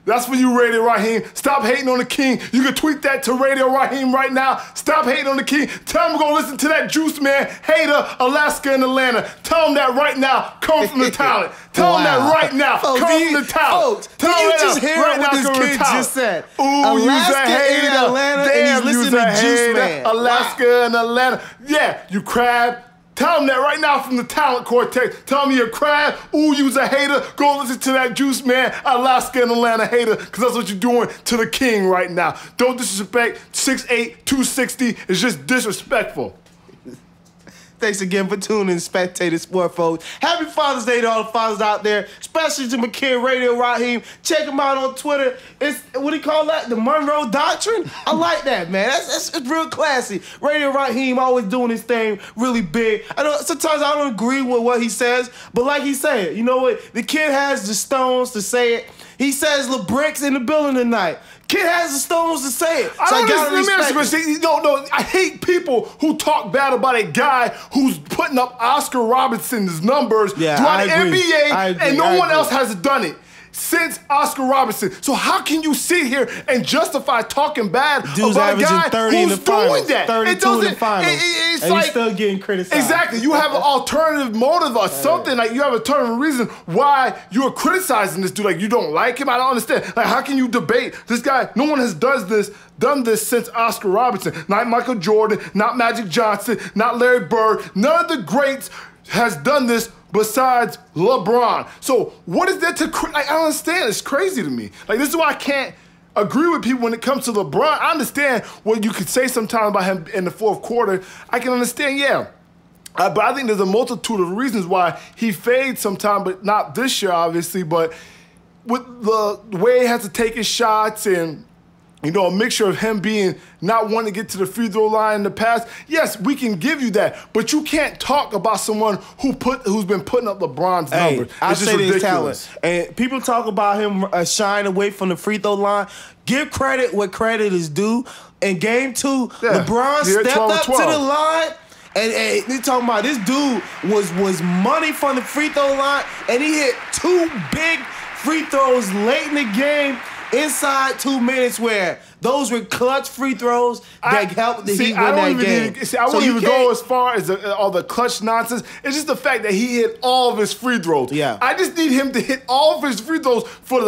That's for you, Radio Raheem. Stop hating on the king. You can tweet that to Radio Raheem right now. Stop hating on the king. Tell him we're going to listen to that Juice Man, hater, Alaska and Atlanta. Tell him that right now. Come from the talent. Tell him that right now. Come from the talent. Did you just hear what this kid just said? Ooh, Alaska you's a hater. and Atlanta. Damn, and he's listening to Juice Man. Alaska and Atlanta. Yeah, you crab. Tell him that right now from the talent, Cortex. Tell him you're a crab. Ooh, you's a hater. Go listen to that Juice Man, Alaska and Atlanta hater, because that's what you're doing to the king right now. Don't disrespect 6'8", 260. It's just disrespectful. Thanks again for tuning in Spectator Sport, folks. Happy Father's Day to all the fathers out there, especially to my kid, Radio Raheem. Check him out on Twitter. It's, what do you call that? The Monroe Doctrine? I like that, man. That's real classy. Radio Raheem always doing his thing really big. I know sometimes I don't agree with what he says, but like he said, you know what? The kid has the stones to say it. He says LeBrick's in the building tonight. Kid has the stones to say it. So I gotta respect it. No, I hate people who talk bad about a guy who's putting up Oscar Robinson's numbers throughout the NBA, and no one else has done it since Oscar Robinson. So how can you sit here and justify talking bad about a guy 30 who's doing that? 32 in the finals. It's and like he's still getting criticized. Exactly. You have an alternative motive or something. Like you have an alternative reason why you're criticizing this dude. Like you don't like him. I don't understand. Like how can you debate this guy? No one has done this since Oscar Robinson. Not Michael Jordan. Not Magic Johnson. Not Larry Bird. None of the greats has done this besides LeBron. So what is that to, I don't understand. It's crazy to me. Like this is why I can't agree with people when it comes to LeBron. I understand what you could say sometimes about him in the fourth quarter. I can understand, yeah. But I think there's a multitude of reasons why he fades sometimes, but not this year, obviously. But with the way he has to take his shots and a mixture of him being not wanting to get to the free throw line in the past. Yes, we can give you that, but you can't talk about someone who's been putting up LeBron's numbers. I say this talent, and people talk about him shying away from the free throw line. Give credit what credit is due. In Game 2, LeBron stepped up to the line. And they talking about this dude was money from the free throw line, and he hit 2 big free throws late in the game. inside 2 minutes where those were clutch free throws that helped the Heat win that game. I wouldn't even go as far as all the clutch nonsense. It's just the fact that he hit all of his free throws. Yeah. I just need him to hit all of his free throws for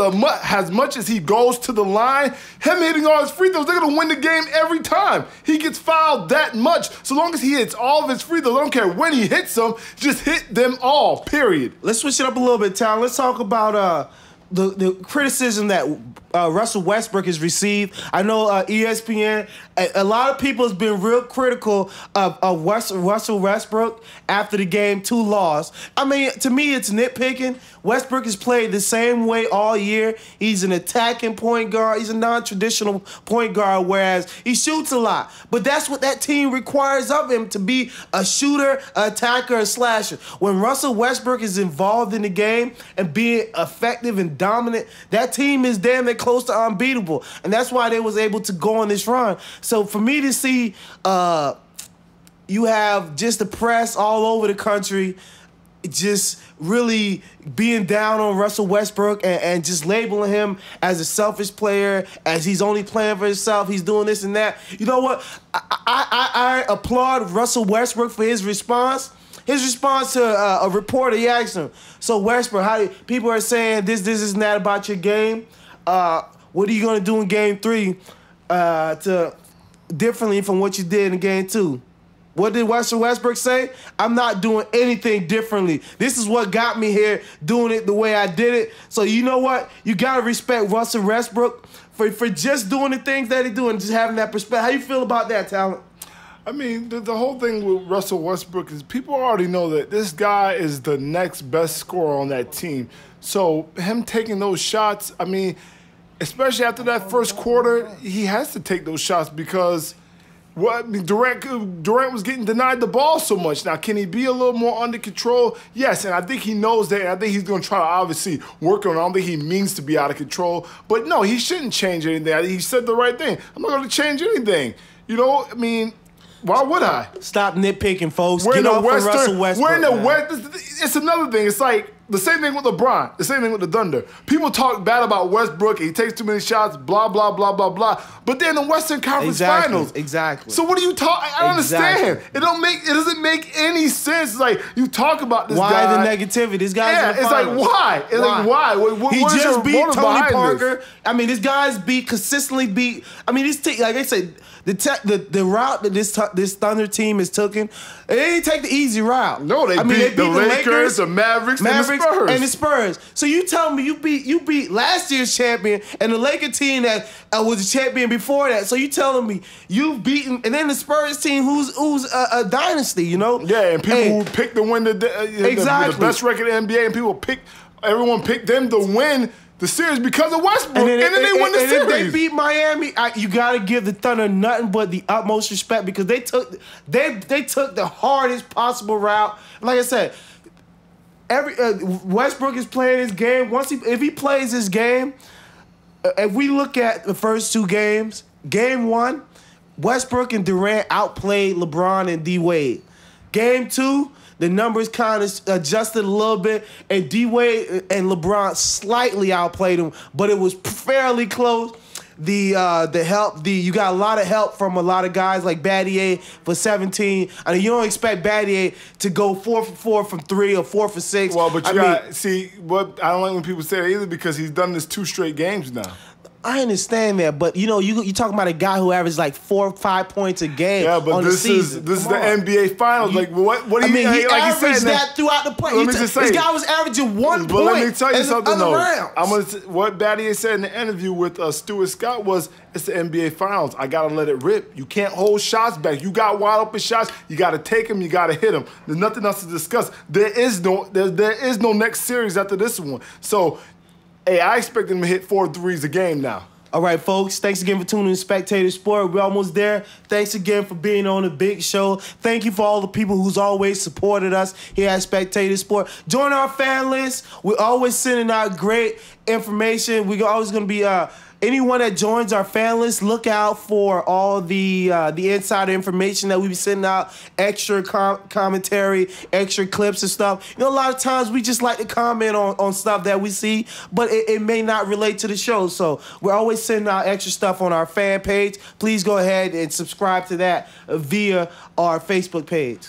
as much as he goes to the line. Him hitting all his free throws, they're going to win the game every time. He gets fouled that much. So long as he hits all of his free throws, I don't care when he hits them, just hit them all, period. Let's switch it up a little bit, Tal. Let's talk about the criticism that Russell Westbrook has received. I know ESPN, a lot of people has been real critical of Russell Westbrook after the game 2 loss. I mean, to me, it's nitpicking. Westbrook has played the same way all year. He's an attacking point guard. He's a non-traditional point guard, whereas he shoots a lot. But that's what that team requires of him, to be a shooter, an attacker, a slasher. When Russell Westbrook is involved in the game and being effective and dominant, that team is damn near close to unbeatable. And that's why they was able to go on this run. So for me to see you have just the press all over the country just really being down on Russell Westbrook and just labeling him as a selfish player, as he's only playing for himself, he's doing this and that. You know what? I applaud Russell Westbrook for his response. His response to a reporter, he asked him, so Westbrook, people are saying this and that about your game. What are you going to do in game 3 differently from what you did in game 2? What did Russell Westbrook say? I'm not doing anything differently. This is what got me here, doing it the way I did it. So you know what? You got to respect Russell Westbrook for just doing the things that he do and just having that perspective. How you feel about that, Talent? I mean, the whole thing with Russell Westbrook is people already know that this guy is the next best scorer on that team. So him taking those shots, I mean, especially after that first quarter, he has to take those shots because Durant was getting denied the ball so much. Now, can he be a little more under control? Yes, and I think he knows that, and I think he's going to try to obviously work on it. I don't think he means to be out of control. But, no, he shouldn't change anything. He said the right thing. I'm not going to change anything. You know, I mean, why would I? Stop nitpicking, folks. Get off of Russell Westbrook. We're in the West. It's another thing. It's like the same thing with LeBron. The same thing with the Thunder. People talk bad about Westbrook. He takes too many shots, blah, blah, blah, blah, blah. But they're in the Western Conference Finals. Exactly. So what do you talk? I don't understand. It doesn't make any sense. It's like you talk about this guy. Why the negativity? This guy's in the it's finals. like why? It's like why? What he just beat Tony Parker. This? I mean, this guy's consistently beat. I mean, like I said, the route that this Thunder team is taking, they didn't take the easy route. No, they beat the Lakers, the Mavericks, and the Spurs. So you tell me you beat last year's champion and the Lakers team that was the champion before that. So you telling me you've beaten, and then the Spurs team who's a dynasty, you know? Yeah, and people who picked to win the best record in the NBA, and everyone picked them to win the series because of Westbrook, and then they win the series. If they beat Miami, you got to give the Thunder nothing but the utmost respect because they took the hardest possible route. Like I said, Westbrook is playing his game. If he plays his game, if we look at the first 2 games, game 1, Westbrook and Durant outplayed LeBron and D Wade. Game 2. The numbers kind of adjusted a little bit, and D-Wade and LeBron slightly outplayed him, but it was fairly close. You got a lot of help from a lot of guys like Battier for 17. I mean, you don't expect Battier to go 4 for 4 from 3 or 4 for 6. Well, but I don't like when people say that either because he's done this 2 straight games now. I understand that, but you know, you talking about a guy who averaged like 4 or 5 points a game. Yeah, but this is the NBA Finals. Like what? What do you mean? He like averaged that throughout the play. This guy was averaging 1 point. But let me tell you something though. Rounds. What Battier said in the interview with Stuart Scott was, "It's the NBA Finals. I gotta let it rip. You can't hold shots back. You got wide open shots. You gotta take them. You gotta hit them. There's nothing else to discuss. There is no next series after this one. So." Hey, I expect him to hit 4 threes a game now. All right, folks. Thanks again for tuning in to Spectator Sport. We're almost there. Thanks again for being on the big show. Thank you for all the people who's always supported us here at Spectator Sport. Join our fan list. We're always sending out great information. We're always going to be anyone that joins our fan list, look out for all the insider information that we be sending out, extra commentary, extra clips and stuff. You know, a lot of times we just like to comment on stuff that we see, but it may not relate to the show. So we're always sending out extra stuff on our fan page. Please go ahead and subscribe to that via our Facebook page.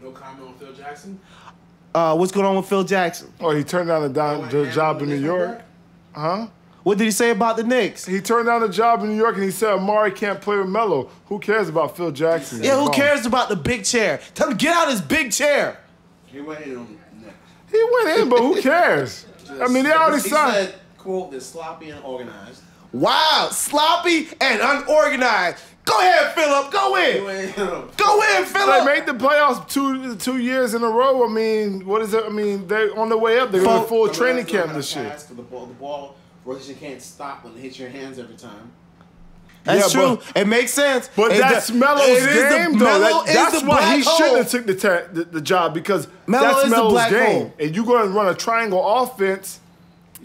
No comment on Phil Jackson? What's going on with Phil Jackson? Oh, he turned down the job in New York. Huh? What did he say about the Knicks? He turned down the job in New York and he said Amari can't play with Melo. Who cares about Phil Jackson? Yeah, who cares about the big chair? Tell him to get out of his big chair. He went in on the Knicks. He went in, but who cares? I mean, they already signed. He said, quote, they're sloppy and organized. Wow, sloppy and unorganized. Go ahead, Philip. Go in. Go in, Philip. They made the playoffs two years in a row. I mean, what is it? I mean, they're on their way up. They're going to full training camp this year. The ball rotation can't stop when it hits your hands every time. That's true. It makes sense. But that's Melo's game, though. That's why he shouldn't have took the job, because that's Melo's game. And you're going to run a triangle offense.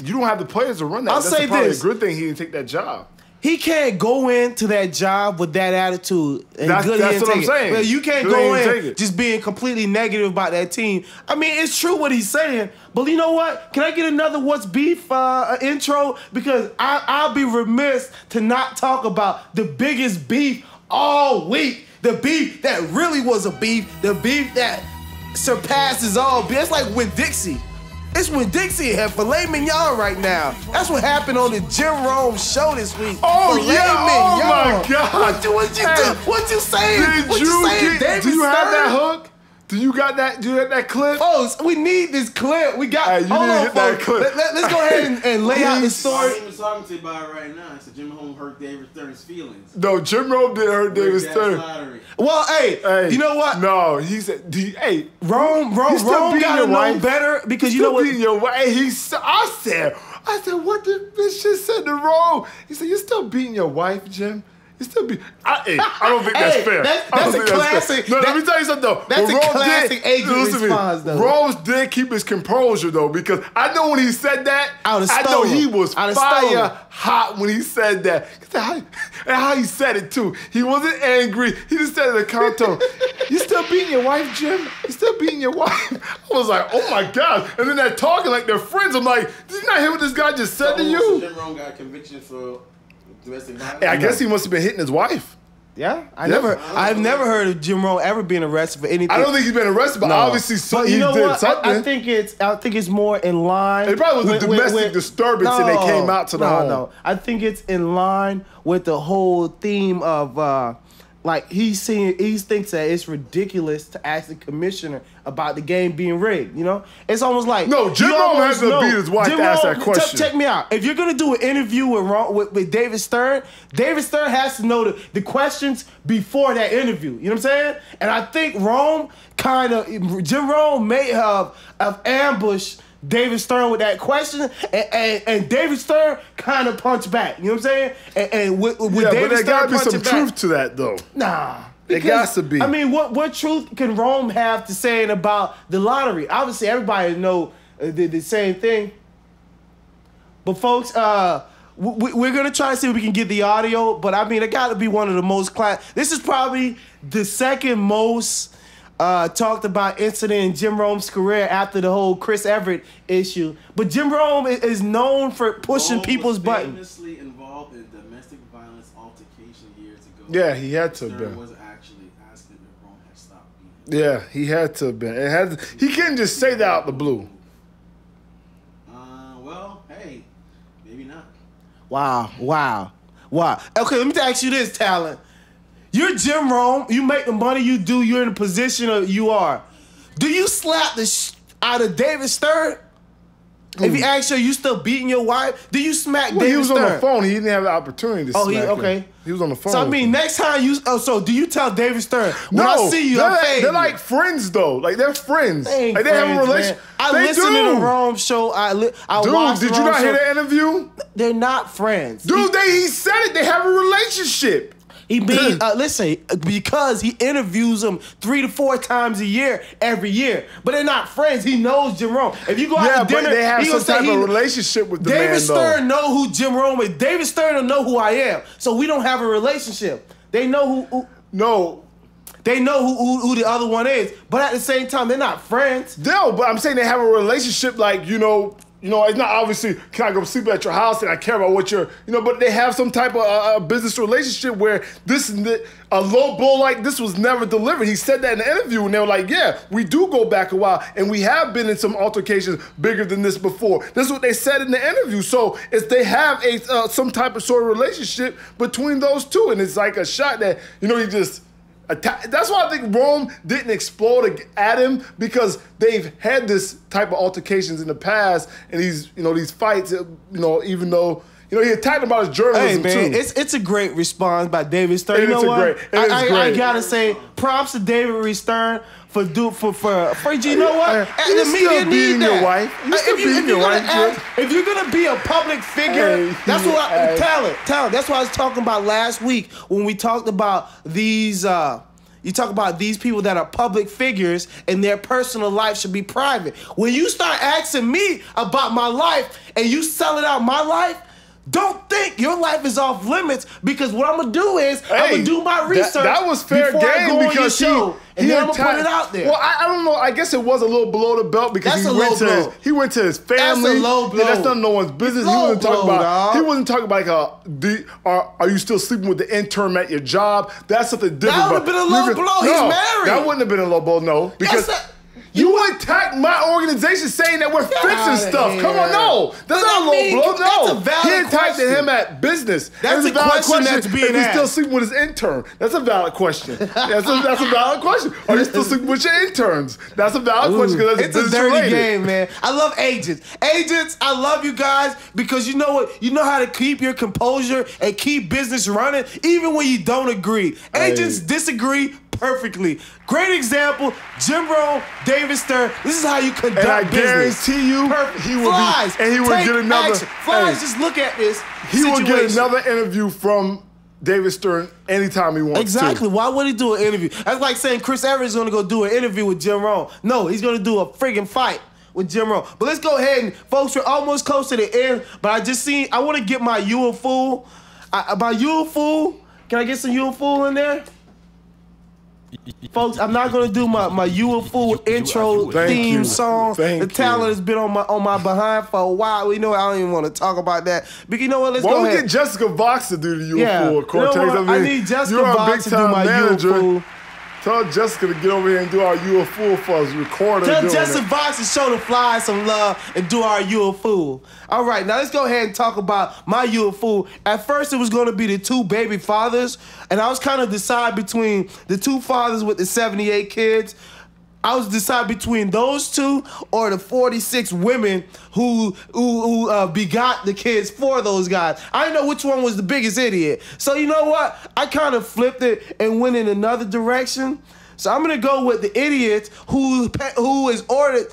You don't have the players to run that. I'll say probably this. a good thing he didn't take that job. He can't go into that job with that attitude. And that's what I'm saying. Well, you can't go in just being completely negative about that team. I mean, it's true what he's saying, but you know what? Can I get another What's Beef intro? Because I'll be remiss to not talk about the biggest beef all week. The beef that really was a beef. The beef that surpasses all beef. It's like with Dixie. It's when Dixie had filet mignon right now. That's what happened on the Jim Rome show this week. Oh, filet yeah. mignon. Oh, my God. What you do? What you saying? Do you have that hook? Do you got that? Do you have that clip? Folks, we need this clip. We got. Hey, hold on, folks. Let's go ahead and lay out the story. I'm even talking to you about it right now. It's Jim Rome hurt David Stern's feelings. No, Jim Rome didn't hurt David Stern. Well, hey, you know what? No, he said, Rome got to know better, because you know what? Your wife. I said, what the bitch just said to Rome? He said, you're still beating your wife, Jim? You still be. I don't think that's fair. That's a classic. No, let me tell you something though. That's a classic agent response, though. Rose did keep his composure though, because I know when he said that, I know he was fire hot when he said that. And how he said it too. He wasn't angry. He just said it in a calm tone. You still beating your wife, Jim? You still beating your wife? I was like, oh my God. And then they're talking like they're friends. I'm like, did you not hear what this guy just said to you? Jim Rome got conviction for domestic violence. I guess he must have been hitting his wife. Yeah, I've never heard of Jim Rome ever being arrested for anything. I don't think he's been arrested, but obviously he did something. I think it's more in line. It probably was a domestic disturbance, and they came out to the home. No, I think it's in line with the whole theme of like he thinks that it's ridiculous to ask the commissioner about the game being rigged. You know, it's almost like Jim Rome has to beat his wife to ask that question. Check me out. If you're gonna do an interview with David Stern has to know the questions before that interview. You know what I'm saying? And I think Jim Rome may have ambushed David Stern with that question, and David Stern kind of punched back. You know what I'm saying? And with David Stern, but there gotta be some truth to that, though. Nah, it got to be. I mean, what truth can Rome have to say about the lottery? Obviously, everybody know the same thing. But folks, we're gonna try to see if we can get the audio. But I mean, it got to be one of the most This is probably the second most talked about incident in Jim Rome's career after the whole Chris Everett issue. But Jim Rome is known for pushing people's buttons. Famously involved in domestic violence altercation years ago. Yeah, he had to have been. Was actually asking if Rome had stopped beating. Yeah, he had to have been. He couldn't just say that out the blue. Well, hey, maybe not. Wow. Okay, let me ask you this, Talent. You're Jim Rome. You make the money you do. You're in the position you are. Do you slap the out of David Stern? If he asks you still beating your wife, do you smack David Stern? He was on the phone. He didn't have the opportunity to smack him. He was on the phone. So, I mean, next time so do you tell David Stern, when I see you, they're like friends, though. Like, they're friends. They have a relationship. I listen to the Rome show. I watch did you not hear the interview? They're not friends. Dude, he said it. They have a relationship. He being listen, because he interviews them 3 to 4 times a year, every year. But they're not friends. He knows Jim Rome. If you go out to dinner, but they have he some gonna type say of relationship with the man, David though. Stern know who Jim Rome is. David Stern don't know who I am. So we don't have a relationship. They know who No. they know who the other one is. But at the same time, they're not friends. No, but I'm saying they have a relationship like, it's not obviously, can I go sleep at your house and I care about what you're, but they have some type of business relationship where a low blow like this was never delivered. He said that in the interview and they were like, yeah, we do go back a while and we have been in some altercations bigger than this before. This is what they said in the interview. So they have some type of sort of relationship between those two. And it's like a shot that, he just... That's why I think Rome didn't explode at him, because they've had this type of altercations in the past, and these fights, even though he attacked him about his journalism man, too. It's a great response by David Stern. You know what? I gotta say, props to David Stern for you know what? You still beating your wife. You still beating your wife, if you're gonna be a public figure, that's what talent. That's what I was talking about last week when we talked about these. You talk about these people that are public figures and their personal life should be private. When you start asking me about my life and you selling out my life, don't think your life is off limits, because what I'm gonna do is I'm gonna do my research. That was fair game, because then I'm gonna put it out there. Well, I don't know. I guess it was a little below the belt, because he went to his family. That's a low blow. That's none of one's business. He wasn't talking about are you still sleeping with the intern at your job? That's something different. That would have been a low blow. He's married. That wouldn't have been a low blow, no, because. You attacked my organization saying that we're fixing stuff. Come on, no. That's not a low blow, no. That's a valid he attacked question. him at business. That's a valid question that's being if he's asked. still sleeping with his intern. That's a valid question. That's a valid question. Are you still sleeping with your interns? That's a valid question, because that's it's a dirty related. game, man. I love agents. Agents, I love you guys, because you know what? You know how to keep your composure and keep business running even when you don't agree. Agents disagree perfectly. Great example, Jim Rome, David Stern. This is how you conduct business. And I guarantee you, he will get another. Flies, just look at this. He will get another interview from David Stern anytime he wants Exactly. to. Why would he do an interview? That's like saying Chris Evans is going to go do an interview with Jim Rome. No, he's going to do a friggin' fight with Jim Rome. But let's go ahead and, folks, we're almost close to the end. But I want to get my You a Fool. My You a Fool. Can I get some You a Fool in there? Folks, I'm not gonna do my You a Fool intro theme song. The talent has been on my behind for a while. You know, I don't even want to talk about that. But you know what? Let's go ahead. Why don't we get Jessica Vox to do the You a Fool, Cortez? You know what? I need Jessica Vox to do my You a Fool. Tell Jessica to get over here and do our You a Fool for us. Record her. Tell Jessica Vox to show the flies some love and do our You a Fool. All right, now let's go ahead and talk about my You a Fool. At first, it was going to be the 2 baby fathers, and I was kind of decide between the 2 fathers with the 78 kids. I was deciding between those 2 or the 46 women who begot the kids for those guys. I didn't know which one was the biggest idiot. So you know what? I kind of flipped it and went in another direction. So I'm gonna go with the idiots who is ordered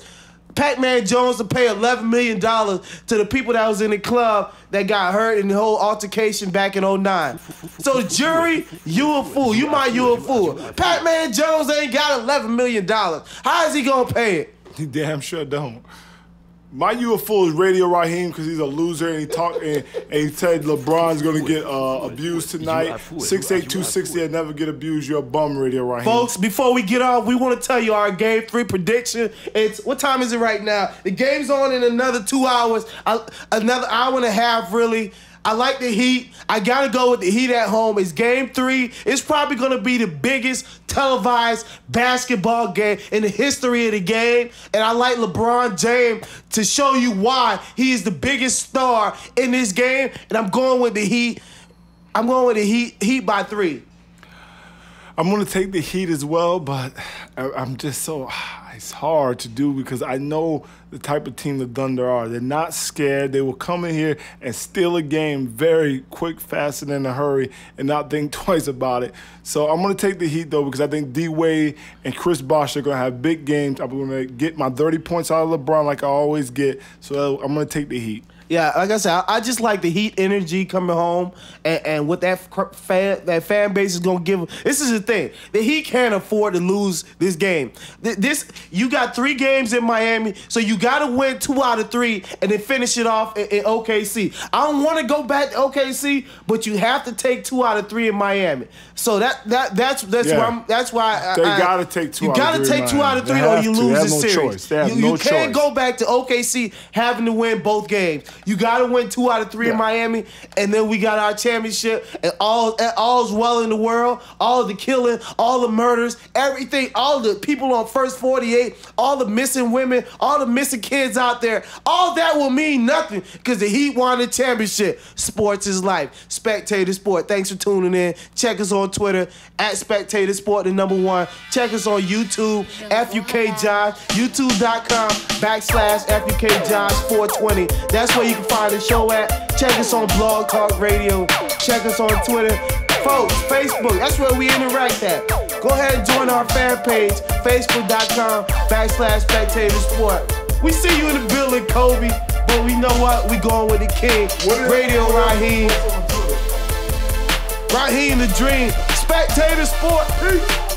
Pac-Man Jones to pay $11 million to the people that was in the club that got hurt in the whole altercation back in 2009. So jury, you a fool. You a fool. Pac-Man Jones ain't got $11 million. How is he gonna pay it? He damn sure don't. My You a Fool is Radio Raheem, because he's a loser, and he said LeBron's gonna get abused tonight. 6'8", 260, and never get abused. You're a bum, Radio Raheem. Folks, before we get off, we want to tell you our Game 3 prediction. What time is it right now? The game's on in another 2 hours, another hour and a half, really. I like the Heat. I got to go with the Heat at home. It's Game 3. It's probably going to be the biggest televised basketball game in the history of the game. And I like LeBron James to show you why he is the biggest star in this game. And I'm going with the Heat. I'm going with the Heat by 3. I'm going to take the Heat as well, but I'm just so... It's hard to do, because I know the type of team the Thunder are. They're not scared. They will come in here and steal a game very quick, fast, and in a hurry, and not think twice about it. So I'm going to take the Heat, though, because I think D-Wade and Chris Bosh are going to have big games. I'm going to get my 30 points out of LeBron like I always get. So I'm going to take the Heat. Yeah, like I said, I just like the Heat energy coming home, and what that fan base is gonna give them. This is the thing: the Heat can't afford to lose this game. You got 3 games in Miami, so you got to win 2 out of 3, and then finish it off in OKC. I don't want to go back to OKC, but you have to take 2 out of 3 in Miami. So that's why they gotta take 2 out of 3. You gotta take 2 out of 3, or you lose the series. Choice. They have no you can't choice. go back to OKC having to win both games. You got to win 2 out of 3 in Miami, and then we got our championship, and all's well in the world. All the killing, all the murders, everything, all the people on First 48, all the missing women, all the missing kids out there, all that will mean nothing because the Heat won the championship. Sports is life. Spectator Sport. Thanks for tuning in. Check us on Twitter at Spectator Sport, the #1. Check us on YouTube, FUK Josh, youtube.com/FUK Josh 420. That's where you can find the show at. Check us on Blog Talk Radio. Check us on Twitter. Folks, Facebook, that's where we interact at. Go ahead and join our fan page, facebook.com/Spectator Sport. We see you in the building, Kobe, but we know what? We going with the king. Radio Raheem. Raheem the Dream. Spectator Sport. Peace.